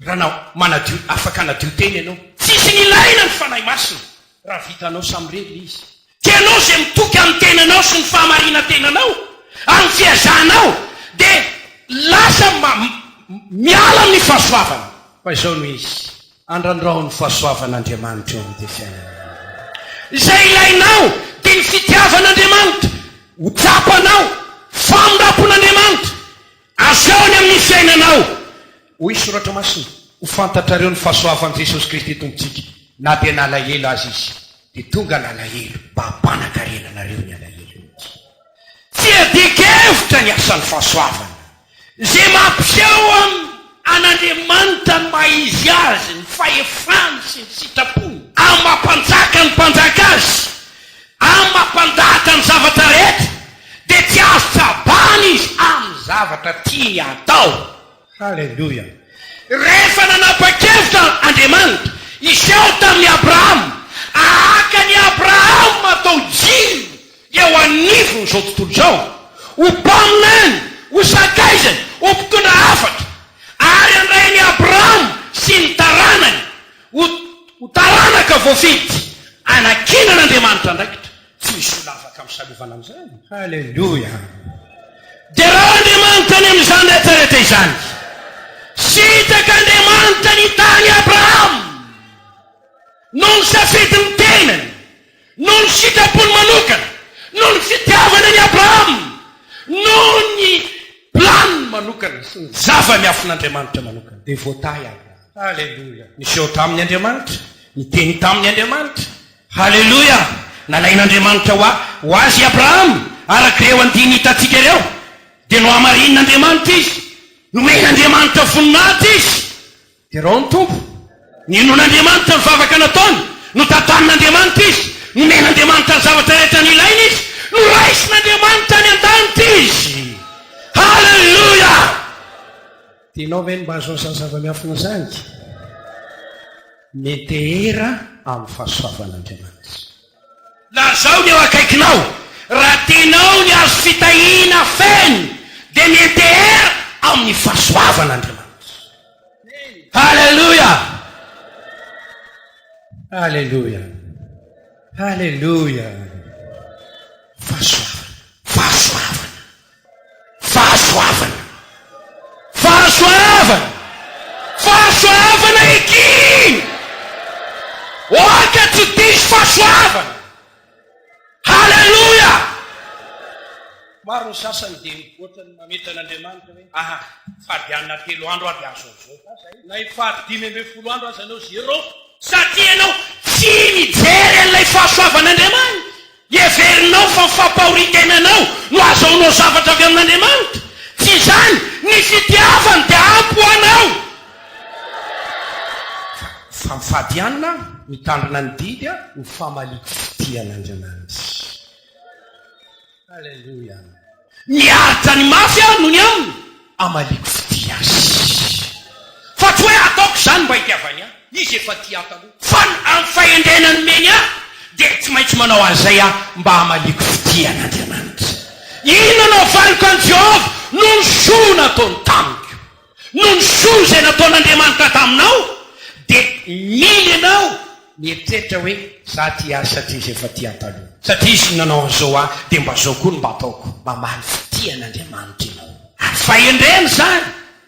raha nao manadio afaka nadio teny ianao tsisy ny ilaina ny fanahy masina raha vitanao samyrely izy tianao zay mitoky amin'ny tenanao sy ny fahamarina tenanao amin'ny fiazanao dia lasa miala amin'ny fahasoavana fa izao no izy andrandrao ny fahasoavan'Andriamanitra eo amin'ny fiainana izay ilainao dia ny fitiavan'Andriamanitra ho tsapanao famondrapon'Andriamanitra aseony amin'ny fiainanao hoy soratra masina ho fantatrareo ny fahasoavan'i Jesosy Kristy tompontsika na dia nalahelo azy izy dia tonga nalahelo mba hampanankariananareo ny alahelo tsy adikevitra ny asan'ny fahasoavana zay mampiseho an'Andriamanitra ny maizy azy ny fahefany sy ny sitrapony amin'ny mampanjaka ny mpanjaka azy amin'ny mampandaka ny zavatra rehetra dia tsy azo tsabany izy amin'ny zavatra tia atao halleluia rehefa nanapa-kevitra Andriamanitra iseho tamin'ny Abrahama ahaka ny Abrahama atao jiro eo anivony zao tontolo zao ho mpaminany ho sakaizany ho mpitondra hafatra ary andrainy Abrahama sy ny taranany ho taranaka voafidy anakinan'Andriamanitra andraikitra tsy misy olo afaka misalovana am'izany. Halleloja. Dia raha Andriamanitra any amin'izany rehetrarehetra izany sitaka Andriamanitra ny tany Abrahama noho ny safidy ny tenany noho ny sitrapony manokana noho ny fitiavana ny Abrahama noho ny planiny manokana sy ny zava-miafin'Andriamanitra manokana dia voatay Abrahama. Halleloja. Niseho tamin'ny Andriamanitra niteny tamin'ny Andriamanitra. Halleloja. Nalain'Andriamanitra ho azy Abrahama arak'ireo andiny hitantsika ireo dia no hamarin'Andriamanitra izy nomen'Andriamanitra voninahitra izy dia rao ny tompo ninon'Andriamanitra ny vavaka nataony no tatan'Andriamanitra izy nomen'Andriamanitra ny zavatra rehetra ny ilaina izy no raisin'Andriamanitra ny an-danitra izy. Halleloja. Tianao ve ny mba azonsa zava-miafina zany metehera amin'ny fahasoavan'Andriamanitra. Lazao ny eo akaikinao raha tianao ny azo fitahiana feno dia metehera amin'ny fahasoavan'Andriamanitra. Halleluja. Halleluja. Halleluja. Fahasoavana. Fahasoavana. Fahasoavana. Fahasoavana eky. Oaka tsy diso fahasoavana. Halleluja. Maro ny sasany dia ohatrany mametan'Andriamanitra hoe fadianina 3 andro aby azo zao na ifady 5 andro aza anao zero satria anao tsy mijery an'ilay fahasoavan'Andriamanitra. Everinao fa fampahoritenanao no azaonao zavatra avy amin'Andriamanitra. Tsy izany ny fitiavany dia ampy anao. Fa mifadianina mitandrina ny didy ho famaliko fitian'Andriamanitra. Halleluja. Miaritra ny mafy noho ny aminy amaliko fitia azy. Fa tsy hoe ataoko izany mba hitiavany izy efa tia taloha fa amin'ny fahendrenany meny dia tsy maintsy manao an'izay mba amaliko fitian'Andriamanitra. Inona no valiko an Jehova no ny soa nataony tamiko no ny soa izay nataon'Andriamanitra taminao dia mily ianao mieritreritra hoe za tia satria izy efa tia taloha satria izy nanao an'izao dia mba zao koa no mba ataoko mba maly fitian'Andriamanitra ianao. Fahendreny zany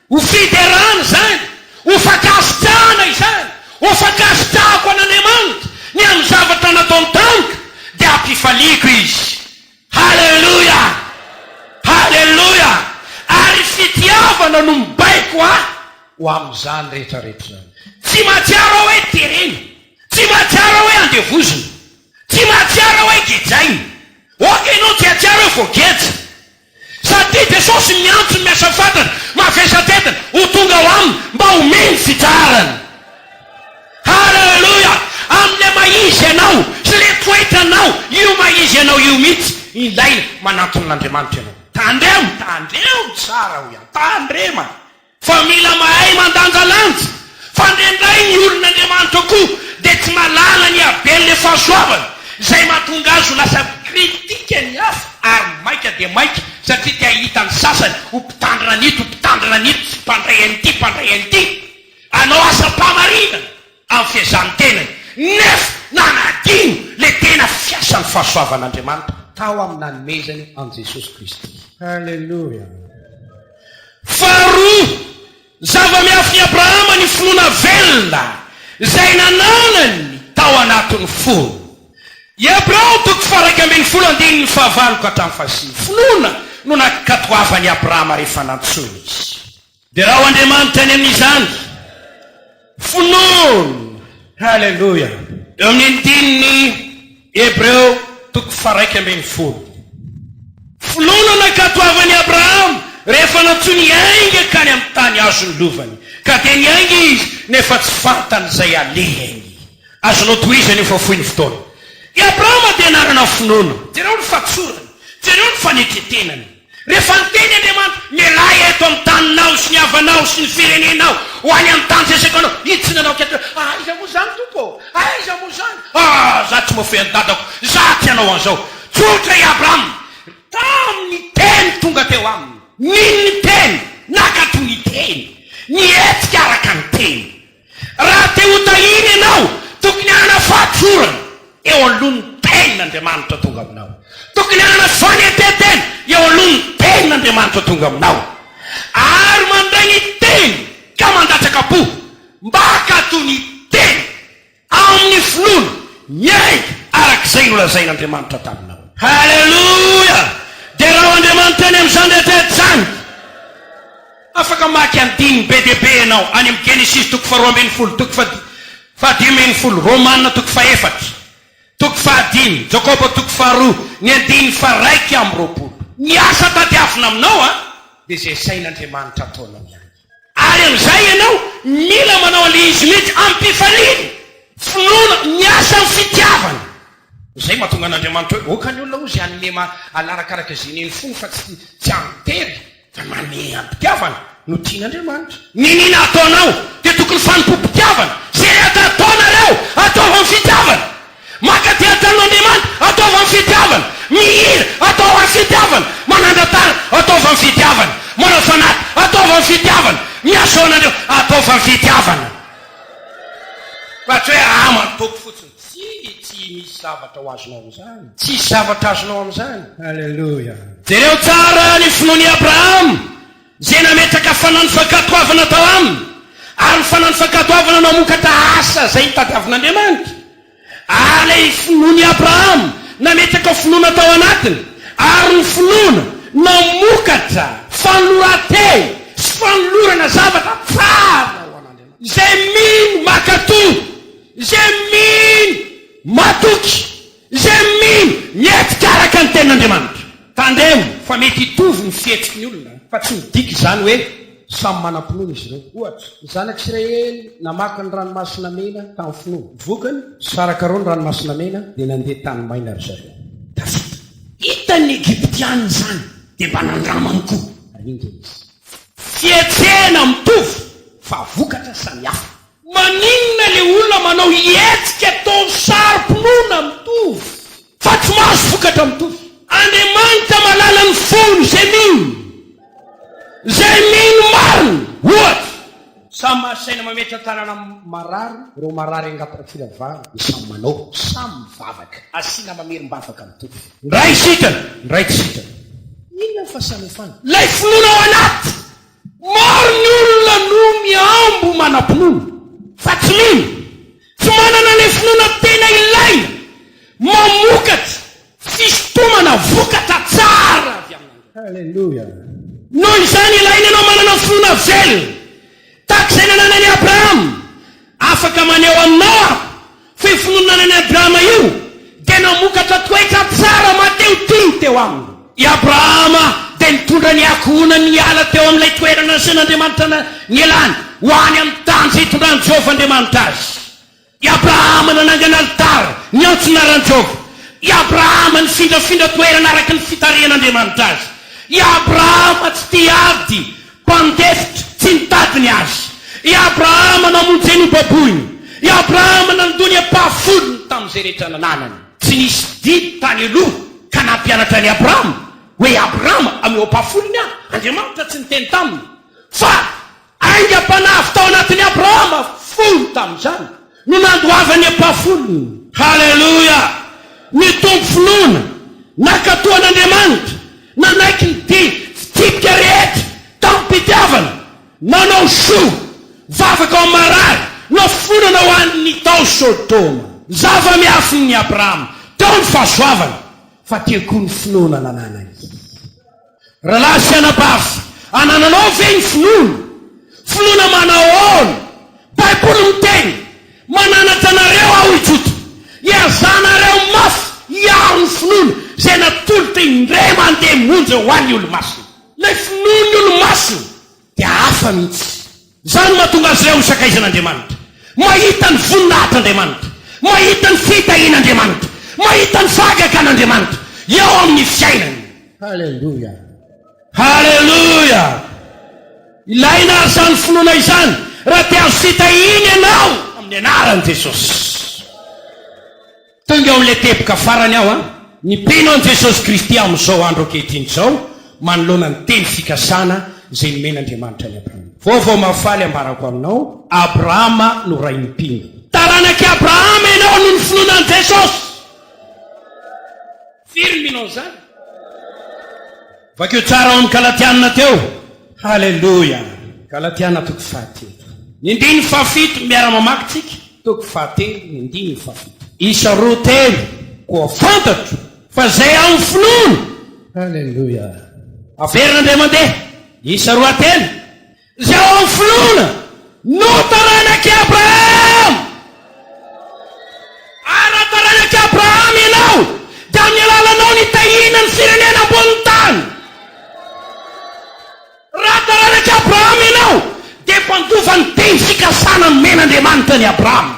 ho fiderana zany ho fakasitrahana izany ho fakasitrahako an'Andriamanitra ny amin'ny zavatra nataony tamiko dia ampifaliako izy. Halleluja. Halleluja. Ary fitiavana no mibaiko ho amin'izany rehetrarehetra zany. Tsy mahatsiaro hoe terena, tsy mahatsiaro hoe andevozina, tsy mahatsiaro hoe gejaina. Oka ianao tsy atsiaro hoe voageja satria Jesosy miantso ny miasa fatana mafesatetana ho tonga ho aminy mba homeny fitsarana. Halleluja. Amin'ilay maizy ianao sy le toetranao io maizy ianao io mihitsy ilaina manaton'Andriamanitra ianao. Tandremo tsara ho ihany tandrema fa mila mahay mandanjalanja fa ndrendray ny olon'Andriamanitra koa dia tsy malala ny abelyle fahasoavana izay mahatonga azy ho lasa kritika ny hafa ary maika dia maika satria tia hita ny sasany ho mpitandrina nito sy mpandray an'ity. Anao asa-pamarinana amin'ny fiezan'ny tenany nefa nanadino le tena fiasan'ny fahasoavan'Andriamanitra tao amin'ny nanomezany an Jesosy Kristy. Halleluja. Faharoa, zava-miafin'i Abrahama ny finoana velona izay nananany tao anatin'ny folo. I Abrahama toko 1:10 fahavaloko hatramin'ny fahasivy. Finoana no nakatoavany Abrahama rehefa nantsony izy. Dia raha ho Andriamanitra any amin'izany finoana. Halleluja. Eo amin'ny andininy Hebreo toko 1:10. Finoana nakatoavany Abrahama rehefa nantsony aingaka kany amin'ny tany azony lovany ka dia niainga izy nefa tsy fantany izay alehany. Azonao tohizany efa fohy ny fotoana. I Abrahama dia anarana finoana. Jereo ny fatsorany, jereo ny fanetretenany. rehefa nyteny andriamanitra mialahy eto amin'ny taninao sy ny havanao sy ny firenenao ho any amin'ny tany zeseko anao itsinanao ketra iza moa zany tompo iza moa zany za tsy mofean-dadako za ty anao an'izao tsotra i Abrahama tamin'ny teny tonga teo aminy niny teny nakato ny teny nietsika araka ny teny raha te ho tahiny ianao tokony anana fahatorana eo alohany tenin'andriamanitra tonga aminao tokony anana fanetetena eo alohany tenin'andriamanitra tonga aminao ary mandray ny teny ka mandatsaka-po mba hakato ny teny amin'ny finoana miainga arak'izay nolazain'andriamanitra taminao. Halleluja! dia raha andriamanitra any amin'izany rehetrarehetra zany afaka maky andiny be dia be ianao any amin'ny Genesis toko 2:10 toko 5:10 Romanina toko 4 toko 5 Jakoba toko 2 ny 1:20 ny asa tadiavina aminao dia zay sain'andriamanitra ataonao ihany ary amin'izay ianao mila manao an'ilay izy mihitsy ampifaliana finoana ny asa ny fitiavana zay mahatonga an'andriamanitra hoe oka ny olona ozy anylema alarakaraka izay neny fony fa tsy amitery fa manome ampitiavana no tian'andriamanitra ninina ataonao dia tokony fanompom-pitiavana zay rehetra ataonareo ataova ny fitiavana maka ty atan'andriamanitra ataova ny fitiavana mihira ataova ny fitiavana manandratara ataova ny fitiavana manao fanaty ataova ny fitiavana miasaonandreo ataova ny fitiavana fa tsy hoe mantoko fotsiny tsy misy zavatra ho azonao am'izany tsisy zavatra azonao am'izany. Halleluja! jereo tsara ny finoany Abrahama zay nametraka fanano fakatoavana tao aminy ary ny fanano fakatoavana namokatra asa zay tadiavin'andriamanitra ary lay finoany Abrahama nametraka finoana tao anatiny ary ny finoana namokatra fanolora-teny sy fanolorana zavatra tsara ho an'andriamanitra zay mino makato zay mino matoky zay mino mietika araka ny tenin'andriamanitra tandremo fa mety hitovy ny fietsiky ny olona fa tsy midika izany hoe samy manam-pinoana izy ireo. Ohatra ny zanak'Israely namaky ny ranomasina mena tamin'ny finoana vokany saraka reo ny ranomasina mena dia nandeha tany maina ry zareo tafita hitan'ny Egyptiana zany dia mba nandramany koa inga izy fietsena mitovy fa vokatra samihafa maninona le olona manao hietsika tao saro-pinoana mitovy fa tsy mahazo vokatra mitovy. Andriamanitra malala ny fony zay mino marina ohatra samy mahasaina mametra tanana marary reo marary angataka firavana ny samy manao samy mivavaka asiana mamerim-bavaka mitovy ndray sitana ndray tsy sitana inona fa samefana lay finoana ao anaty maro ny olona no miambo manam-pinoana fa tsy mino tsy manana le finoana tena ilaina mamokatra fisotomana vokatra tsara avy amin'andriamanitra. Halleluja! noho izany ilaina ianao manana finoana velona takizay nananany Abrahama afaka maneho aminao fa finoana nanany Abrahama io dia namokatra toetra tsara mateo tiny teo aminy. I Abrahama dia nitondra ny akohona miala teo amin'ilay toerana nasen'andriamanitra ny elany ho any amin'ny tany zay hitondrany Jehovah andriamanitra azy. I Abrahama nanangana alitara ny antsonaran'i Jehovah. I Abrahama nifindrafindra toerana araky ny fitarihan'andriamanitra azy. I Abrahama tsy tiady mpandefitra tsy nitadiny azy. I Abrahama namonjeny baboiny. I Abrahama nandony ampahafolony tamin'izay rehetra nananany. Tsy nisy didy tany aloha ka nampianatra ny Abrahama hoe Abrahama ameo ampahafolony Andriamanitra tsy niteny taminy fa aingam-panavy tao anatin'ny Abrahama folo tamin'izany no nandoavany ampahafolony. Halleluja! Ny tompo finoana nakatoan'Andriamanitra nanaiky ny fitipika rehetra tampitiavana nanao soa vavaka ao marary no fonana ho an'ny tao Sodoma zava-miafiny ny Abrahama tao ny fahasoavana fa teo koa ny finoana nanana izy. Rahalahy sy anabavy anananao ve ny finoana manahoana baiboly miteny mananatra anareo aho ijoto iazanareo mafy iaro ny finoana zay natolotra indray mandeha monja ho an'ny olo-masina. Lay finoany olo-masina dia hafa mihitsy. Zany mahatonga azy ireo isakaizan'Andriamanitra mahita ny voninahitr'Andriamanitra mahita ny fitahian'Andriamanitra mahita ny fahagagan'Andriamanitra eo amin'ny fiainany. Halleluja! Haleloia! Ilaina ary zany finoana izany raha te azo fitahiny ianao amin'ny anaran'i Jesosy. Tonga eo amin'ilay teboka farany aho nipino an'i Jesosy Kristy amin'izao andro ankehitriny izao manoloana ny teny fikasana izay nomen'Andriamanitra ny Abrahama. Vaovao mafaly ambarako aminao, Abrahama no ray nipino. Taranaky Abrahama ianao no ny finoana an'i Jesosy. Firy minao zany? Vakeo tsara ao amin'ny Galatiana teo. Haleloia! Galatiana toko 7. Ny 7 miara-mamaky tsika. Toko 7, ny 7. Isa 2 koa fantatro fa zay amin'ny finoana. Haleloia! Averina ndray mandeha. Isa 2 zay amin'ny finoana no taranaky Abrahama. Ara taranaky Abrahama ianao dia amin'ny alalanao ny tahina ny firenena ambony tany. Raha taranaky Abrahama ianao dia mpandova ny teny fikasana nomen'Andriamanitra ny Abrahama.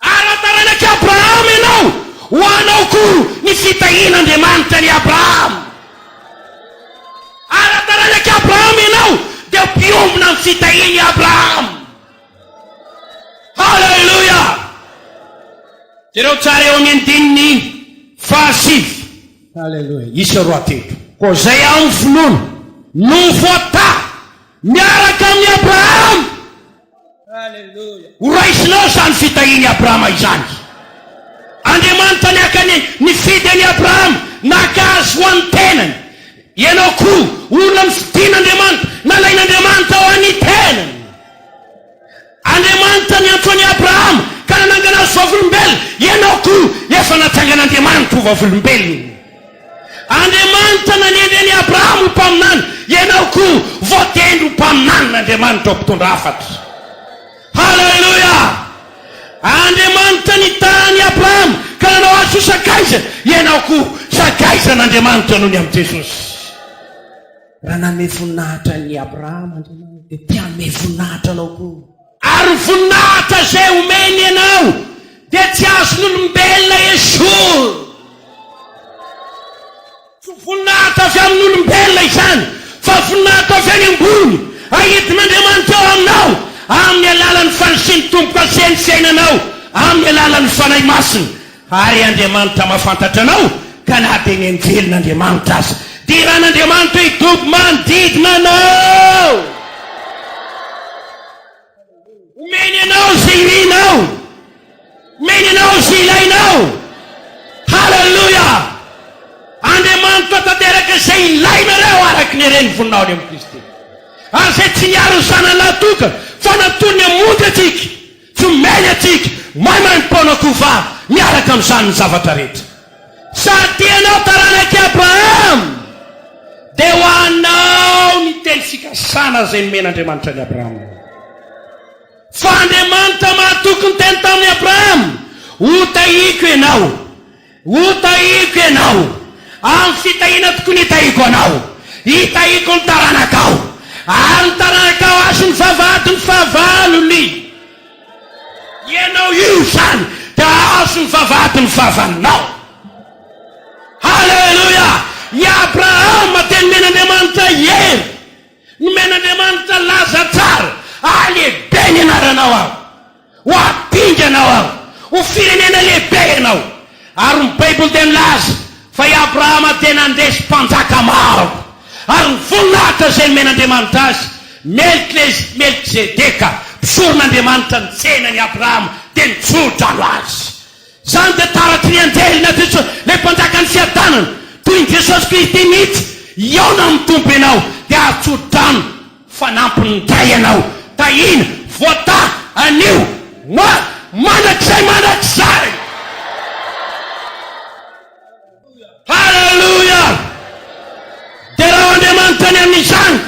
Ara taranaky Abrahama ianao ho anao koa ny fitahin'Andriamanitra ny Abrahama. Ara taranaky Abrahama ianao dia mpiombona ny fitahiny Abrahama. Haleluia! Jereo tsara eo amin'ny andininy 7. Haleluia! Isa 2. Koa zay amin'ny finoana no voata miaraka amin'ny Abrahama. Haleluia! Ho raisinao zany fitahiny Abrahama izany. Andriamanitra niakany nifidy any Abrahama nakazo ho an'ny tenany. Ianao koa olona mifidian'Andriamanitra nalain'Andriamanitra ho an'ny tenany. Andriamanitra niantsony Abrahama ka nanangana azy vavolombelona. Ianao koa efa natsangan'Andriamanitra ho vavolombelona. Andriamanitra nanendry any Abrahama ho mpaminany. Ianao koa voatendry ho mpaminan'Andriamanitra ho mpitondra hafatra. Haleluia! Andriamanitra nitany Abrahama ka nanao azy ho sakaiza. Ianao koa sakaizan'Andriamanitra noho ny amin'ny Jesosy. Raha name voninahitra ny Abrahama Andriamanitra dia tia ame voninahitra anao koa. Ary voninahitra zay omeny ianao dia tsy azon'olombelona esoa. Tsy voninahitra avy amin'olombelona izany fa voninahitra avy any ambony ahitin'Andriamanitra eo aminao amin'ny alalan'ny fanisin'ny tomboka seny fiainanao, amin'ny alalan'ny fanahy masina. Ary Andriamanitra mahafantatra anao ka na dia ny anjelin'Andriamanitra azy dia ran'Andriamanitra hidobo manodidina anao. Omeny anao zay irianao, omeny anao zay ilainao. Haleluia! Andriamanitra tanteraka izay ilainareo araky ny reny voninaony amin'ny Kristy. Ary zay tsy niaro ny zanany toka fa natony amonjy atsika, tsy omeny atsika mahay manim-paona kova miaraka amin'izany ny zavatra rehetra. Sady ianao taranaky Abrahama dia ho anao ny teny fikasana zay nomen'Andriamanitra ny Abrahama. Fa Andriamanitra mahatoky ny teny tamin'ny Abrahama, ho tahiko ianao, ho tahiko ianao amin'ny fitahiana tokony hitahiko anao. Hitahiko ny taranakao, ary ny taranakao azo ny vavahady ny fahavalony. Ianao io zany dia azo ny vavahady ny vavanao. Haleluia! I Abrahama dia nomen'Andriamanitra hery, nomen'Andriamanitra laza tsara. Alehibe ny anaranao aho, ho ampinga anao aho, ho firenena lehibe ianao. Ary ny Baiboly dia milaza fa i Abrahama dia nandesy mpanjaka maro. Ary ny voninahitra zay nomen'Andriamanitra azy, Melkisedeka, mpisoron'Andriamanitra ny tsenany Abrahama dia nitsotra ho azy. Zany dia taratry ny anjelina Jesosy, ilay mpanjaka ny fiadanana toy ny Jesosy Kristy mihitsy. Eo na mitombo ianao dia atsodrano fanampiny ny dray ianao. Tahina, voata, anio, manakizay manakizay. Haleluia! Dia raha Andriamanitra ny amin'izany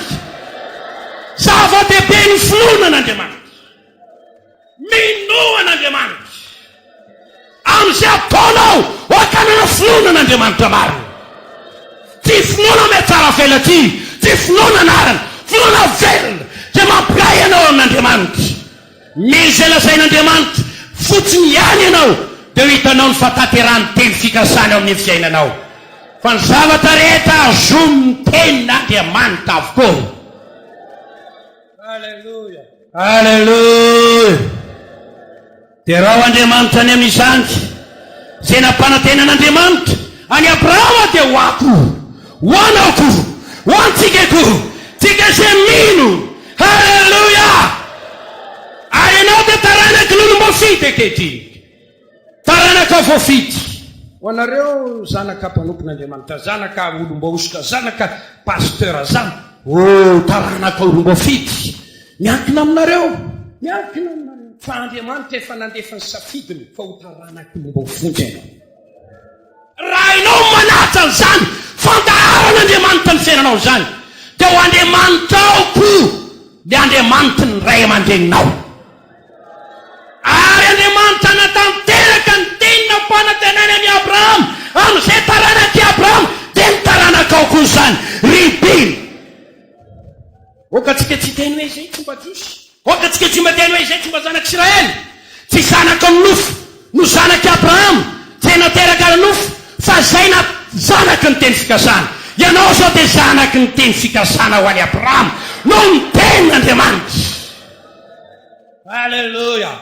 zava-dehibe ny finoana an'Andriamanitra, minoa an'Andriamanitra amin'izay ataonao ho akanana finoana an'Andriamanitra marina. Tsy finoana me tsara vela tsy finoana anarana, finoana velona zay mampilay ianao amin'Andriamanitra. Misy lazain'Andriamanitra fotsiny ihany ianao dia ho hitanao ny fataterahany teny fikasana amin'ny fiainanao. fa ny zavatra rehetra azomy tenin'Andriamanitra avokoa. Alleluia. Alleluia. Dia raha ho Andriamanitra any amin'izany izay nampanantenan'Andriamanitra any Abrahama dia ho ako, ho anako, ho antsikako, tsika izay mino. Halleluia. Ary ianao dia taranaka lolom-boafity ankehitriny, taranaka voafity. Ho anareo zanaka mpanompon'Andriamanitra, zanaka olom-baosika, zanaka pasteur zany, taranaka olom-boafity miankina aminareo, miankina aminareo. Fa Andriamanitra efa nandefa ny safidiny fa ho taranaka olom-baofonjy ianao. Raha ianao manatsa an'izany fandaharan'Andriamanitra ny fiainanao izany, dia ho Andriamanitra aoko dia Andriamanitra ny ray aman-dreninao. Ary Andriamanitra natanteraka ny tenina mpanantenany an'i Abrahama amin'izay taranak'i Abrahama dia ny taranaka aoko izany ribiny. Okatsika tsy teny hoe izay tsy mba jiosy, okatsika tsy mba teny hoe izay tsy mba zanak'Israely, tsy zanaka ny nofo no zanak'i Abrahama izay nateraka ny nofo, fa izay na zanaky ny teny fikasana. Ianao zao dia zanaky ny teny fikasana ho an'i Abrahama noho ny tenin'Andriamanitra. Alleluia.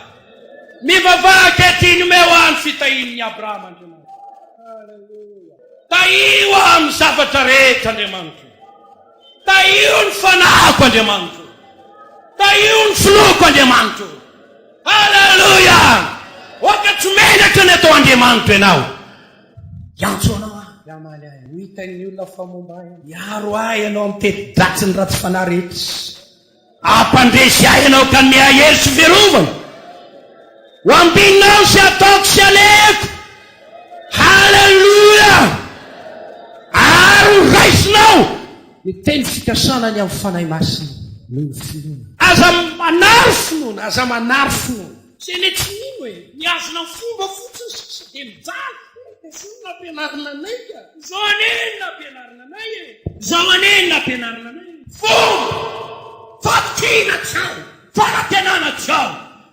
Mivavaha ankehitriny omeo any fitahin'ny Abrahama Andriamanitra. Alleluia. Taio amin'ny zavatra rehetra Andriamanitra, taio ny fanahiko Andriamanitra, taio ny finoako Andriamanitra. Alleluia. Oka tsy menaka ny atao Andriamanitra ianao. Iantso anao Yamaly ahy, ho hitan'ny olona famomba ahy. Miaro ahy ianao amin'ny teti-dratsy ny ratsy fanahy rehetra. Ampandresy ahy ianao ka ny ahery sy verovana. Ho ambinao sy ataoko sy aleko. Halleluia. Ary ho raisinao ny teny fikasana ny amin'ny fanahy masina noho ny finoana. Aza manary finoana, aza manary finoana. Tsy ne tsy mino hoe miazona fomba fotsiny sisa dia mijaly. Fomba ampianarina anay ka. Zao anena ampianarina anay e. Zao anena ampianarina anay. Fomba, fatkina tsao, fanantenana tsao,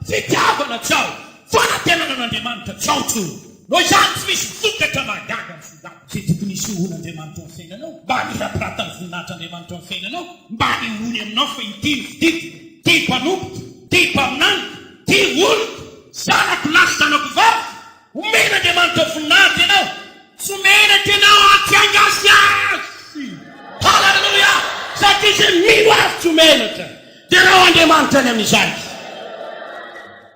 fitiavana tsao, fanantenana n'Andriamanitra tsao tsao. Noho izany tsy misy vokatra mahagaga ny fondaka. Tsy tokony isohon'Andriamanitra amin'ny fiainanao, mba nirapiratany voninahitran'Andriamanitra amin'ny fiainanao, mba nihony aminao fa ity fidiko, ty mpanompoka, ty mpaminaniko, ty oloko, zanako lahy zanako vavy. Omen'Andriamanitra voninahitra ianao, tsy menatra ianao atiangasy. Halleluia. Satria izay mino azy tsy menatra dia raha Andriamanitra any amin'izany.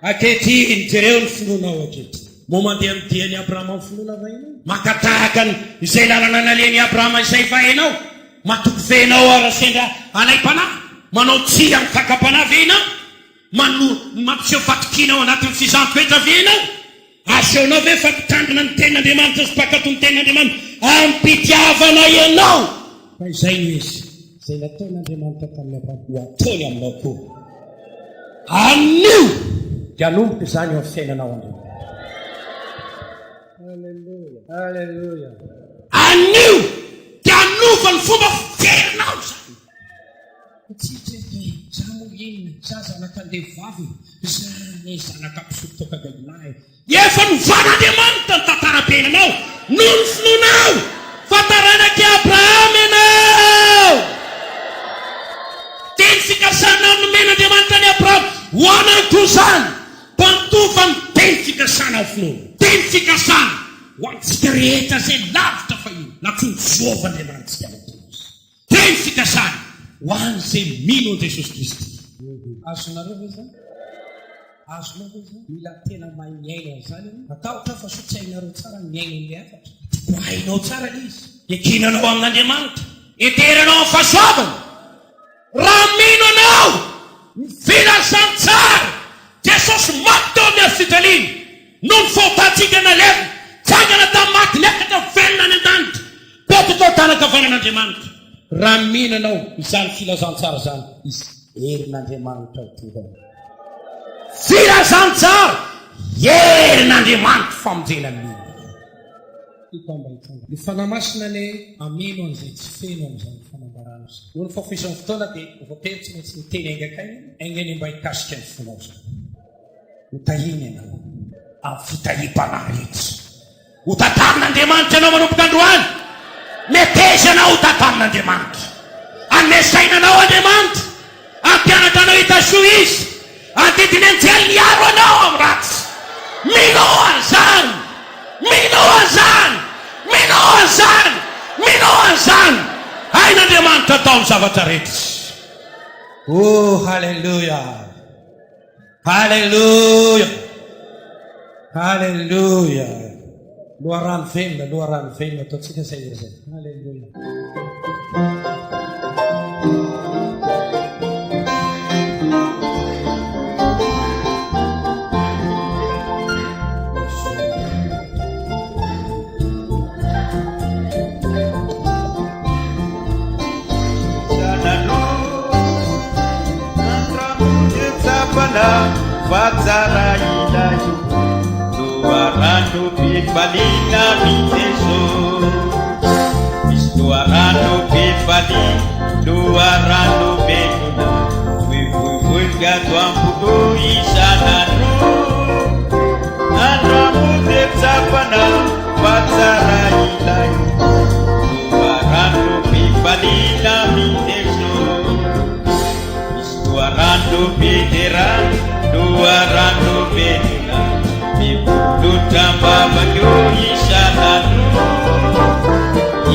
Ankehitriny jereo ny finoanao ankehitriny. Mo mandeha amin'ny dian'i Abrahama amin'ny finoana vainao. Makatahaka izay lalana nalean'i Abrahama izay vainao, matoky venao ara sendra anay-panahy, manao tsia amin'ny kakam-panahy venao, mampiseho fatokinao anatin'ny fizantoetra venao. Aseonao ve fampitandrina ny tenin'Andriamanitra sy mpakato ny tenin'Andriamanitra ampitiavana ianao. Fa izay no izy izay nataon'Andriamanitra tamin'ny Abrahama ho ataony aminao koa. Anio dia anomboka izany eo amin'ny fiainanao Andriamanitra. Alleluia. Alleluia. Anio dia anova ny fomba fiterinao izany. Tsika hoe za moa inona, za zanak'andehivavy, za ne zanak'ampisotoka Galilaya. Efa novan'Andriamanitra ny tantara-piainanao noho ny finoanao fa taranak'i Abrahama ianao. Teny fikasana nomen'Andriamanitra ny Abrahama ho anako izany, mpanova ny teny fikasana ny finoana. Teny fikasana ho antsika rehetra izay lavitra fa io na tsy nijovan'Andriamanitra sy amatosy. Teny fikasana ho an'izay mino an'i Jesosy Kristy. Azonareo ve zany? Azonao ve zany? Mila tena mahay miaina izany. Atahotra fa sotsainareo tsara ny miaina ny afatra. Ho hainao tsara izy. Ekinanao amin'Andriamanitra, eteranao amin'ny fahasoavana. Raha mino anao filazany tsara Jesosy maty teo amin'ny fitaliana noho ny fahotantsika nalevina, tsangana tamin'ny maty niakatra velona any an-danitra, peto tao tanakavanan'Andriamanitra. Raha mino anao izany filazantsara zany, izy herin'Andriamanitra ho tonga. Filazantsara herin'Andriamanitra famonjena mino. Ny fanahy masina ny amino an'izay tsy feno amin'izany fanambarana izany. Noho ny fahafoisan'ny fotoana dia voatery tsy maintsy miteny aingakainy, aingany mba hikasika ny fonao izany. Hotahiny ianao amin'ny fitahim-panahy rehetra. Ho tantarin'Andriamanitra ianao manomboka androany. metezanao tatamin'Andriamanitra, amesainanao Andriamanitra, ampianatanao hitasoa izy, antidiny anjely niaro anao amin'ny ratsy. Minoa zany, minoa zany, minoa zany, minoa zany. Hain'Andriamanitra atao amin'ny zavatra rehetra. Oh, halleluja, halleluja, halleluja. Loharano velona ataontsika zay. Halleluja. Fatsara ilayo doarano pipalina miteso, doarano pipali doarano benuna vui gato ampudo isananu andramude tsapana. Fatsara ilayo doarano pipalina miteso, doarano piteran doarano benuna mipuluta babado isananu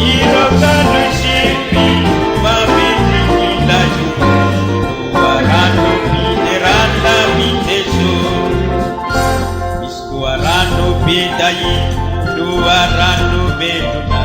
irokano sipi mabedi ilayu doarano biterana miteso, doarano bedayi doarano benuna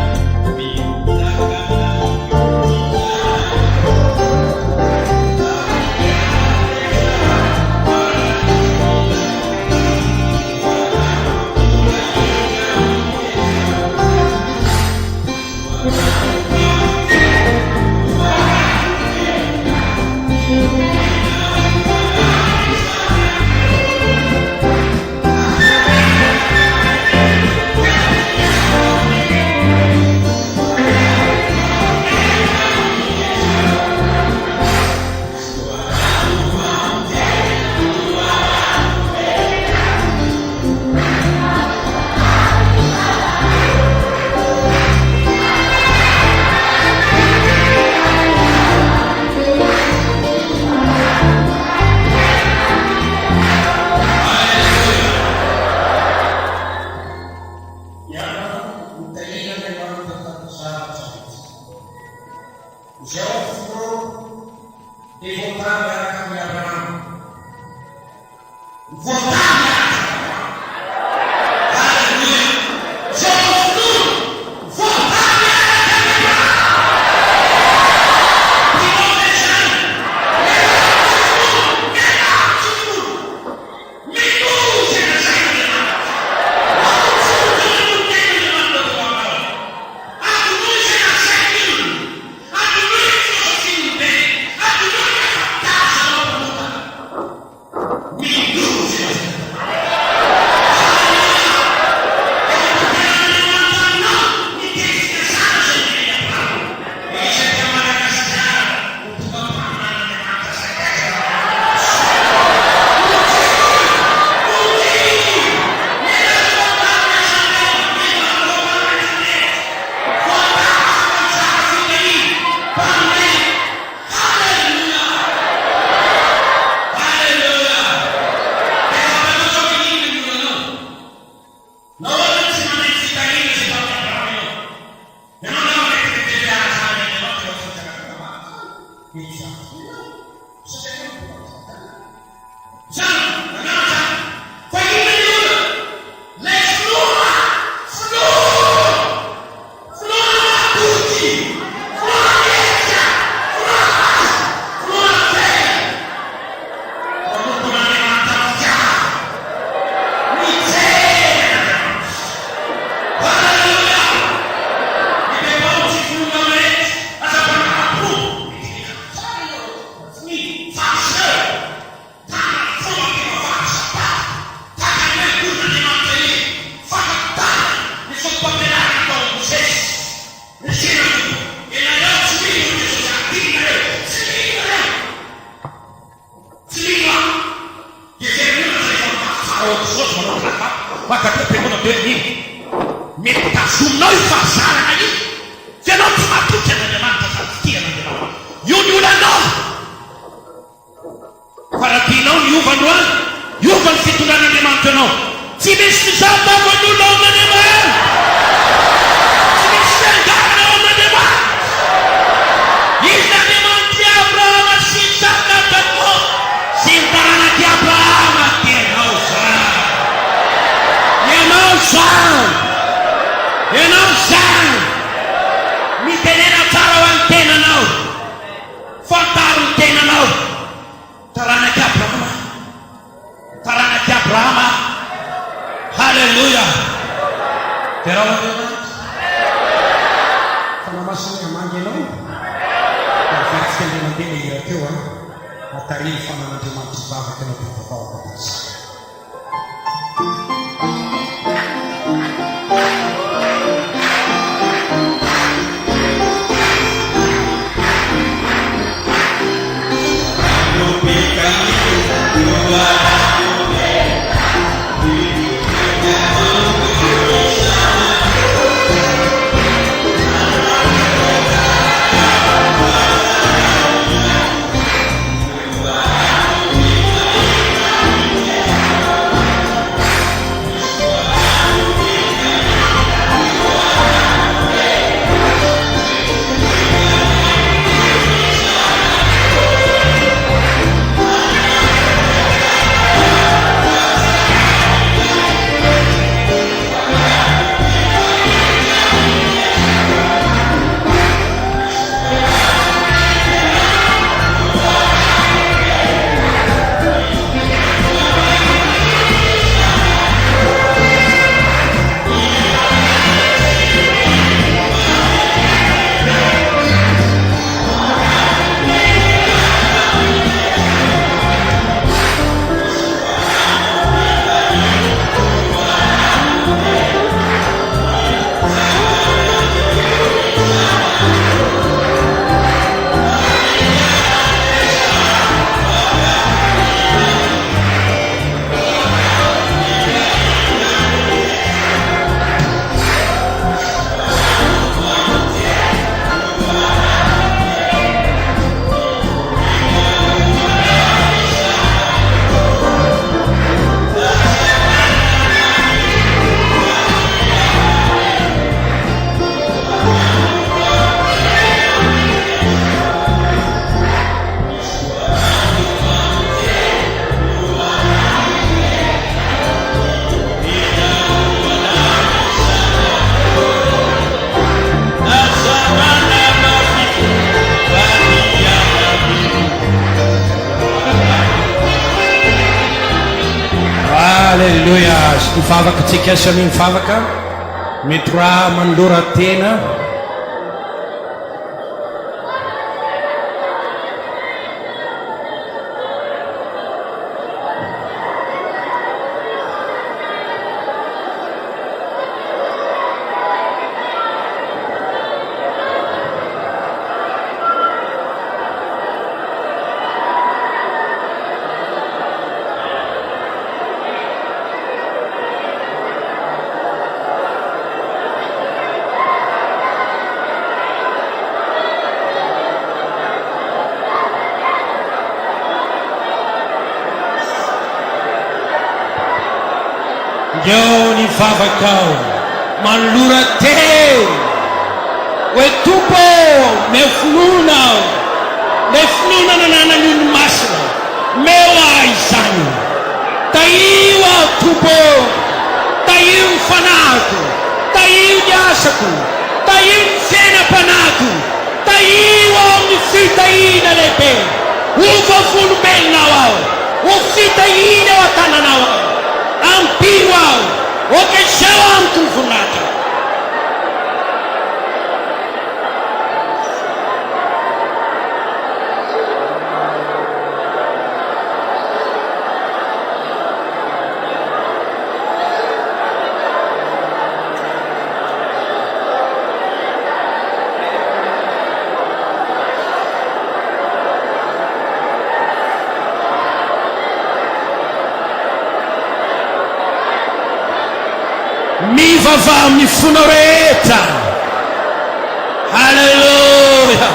Wakati pengono deni mitasunoi fasara io Janotuma tutte nell'amanto saltia nell'amanto. Yuniulano. Parapino, Yuvanuan, Yuvan situlano nell'amanto no. Si mismisata con l'uomo nell'amanto. Si mismisata con nell'amanto. Il nell'amanto di Abraham si stacca da po'. Si imparano di Abraham che non sa. You know, son. Mi tenera taro antena no. Fataru antena no. Tarana ki Abraham. Hallelujah. Pero Kama masini amangelo. Perfetto di mandini io più a tarifa non ti mangiava che non ti proprio. Hallelujah. Mifavaka tsika samy mifavaka. Mety raha mandora tena. Joni favakau malura te wetupo mefluna na nana min masra mewa isani taiwa tupo taiu fanatu taiu jasaku taiu sena panatu taiwa mifita ina lepe ufa funu benna wao ufita ina watana na wao ampiwa wakeshawa mtufunata mi vava mi funoreta Haleluya.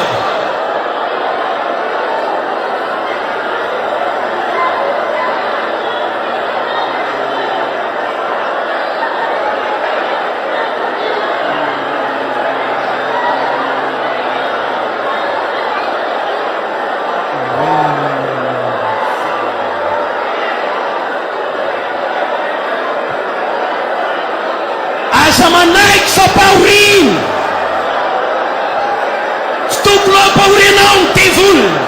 Aza manaiky fa paorino, tsy tokony ampahorinao ny devolina.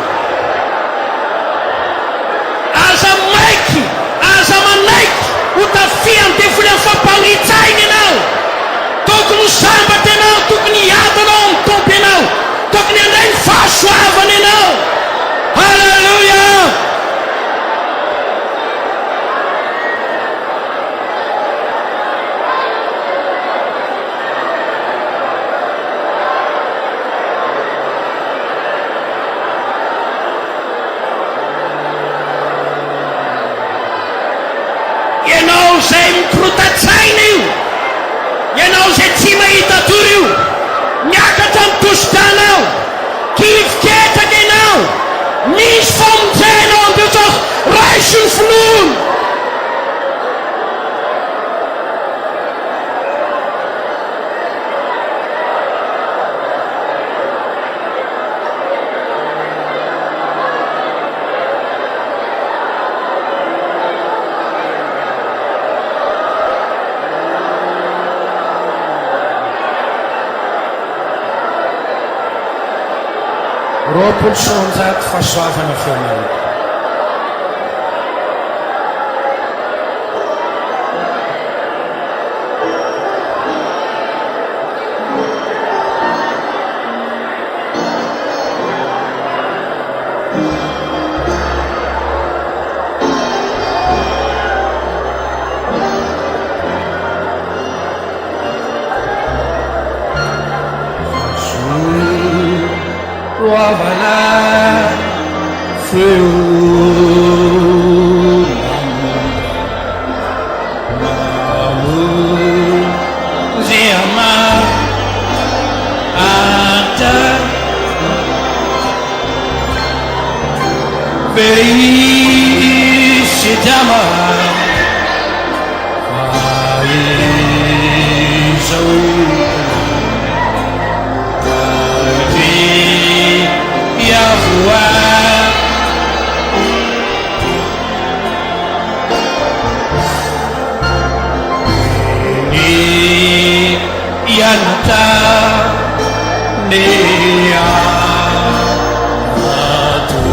Aza maiky, aza manaiky ho tafiany devoly amin'ny fampahoritsainy ianao. Tokony ho sambatra ianao, tokony hiady anao amin'ny tompo ianao, tokony handray ny fahasoavana ianao. Halleluja. Ianao zay mikorotatsaina io, ianao zay tsy mahita tory io, miakatra mitosikanao, kiviketraka ianao, misy famonjenao ampiotsoa raiso ny finono. Roapolo sonjato fahasoavana feonana. Roavala feu ziama ata felicidama faizau Yanata Nea Atu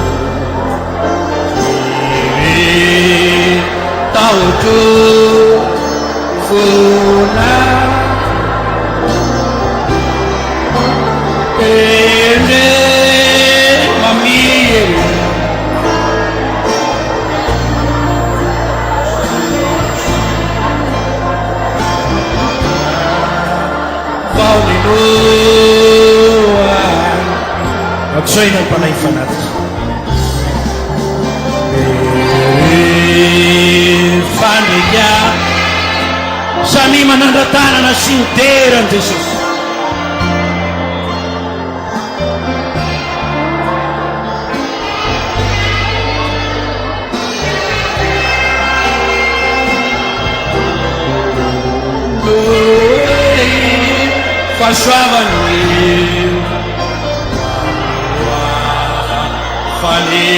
Tautu Funa Ene Mamie Atsoina ny mpanay fanaty. Faneka samy manandra-tanana sy ny derany Jesosy. Fahasoavany Fale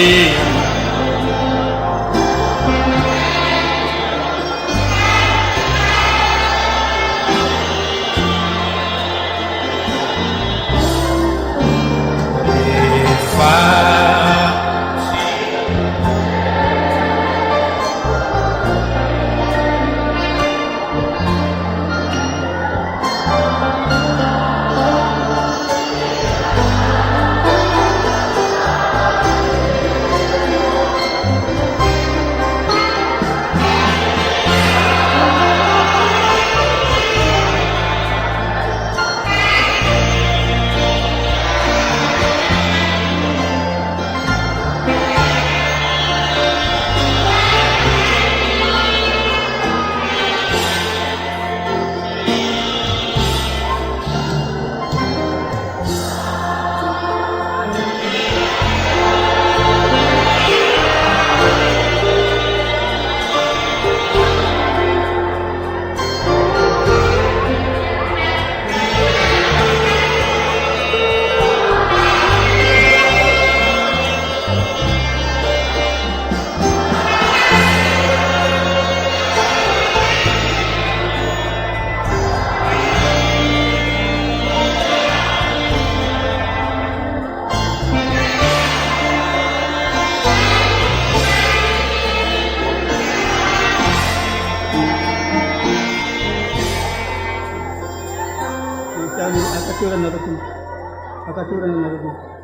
Atakiwa na rukun.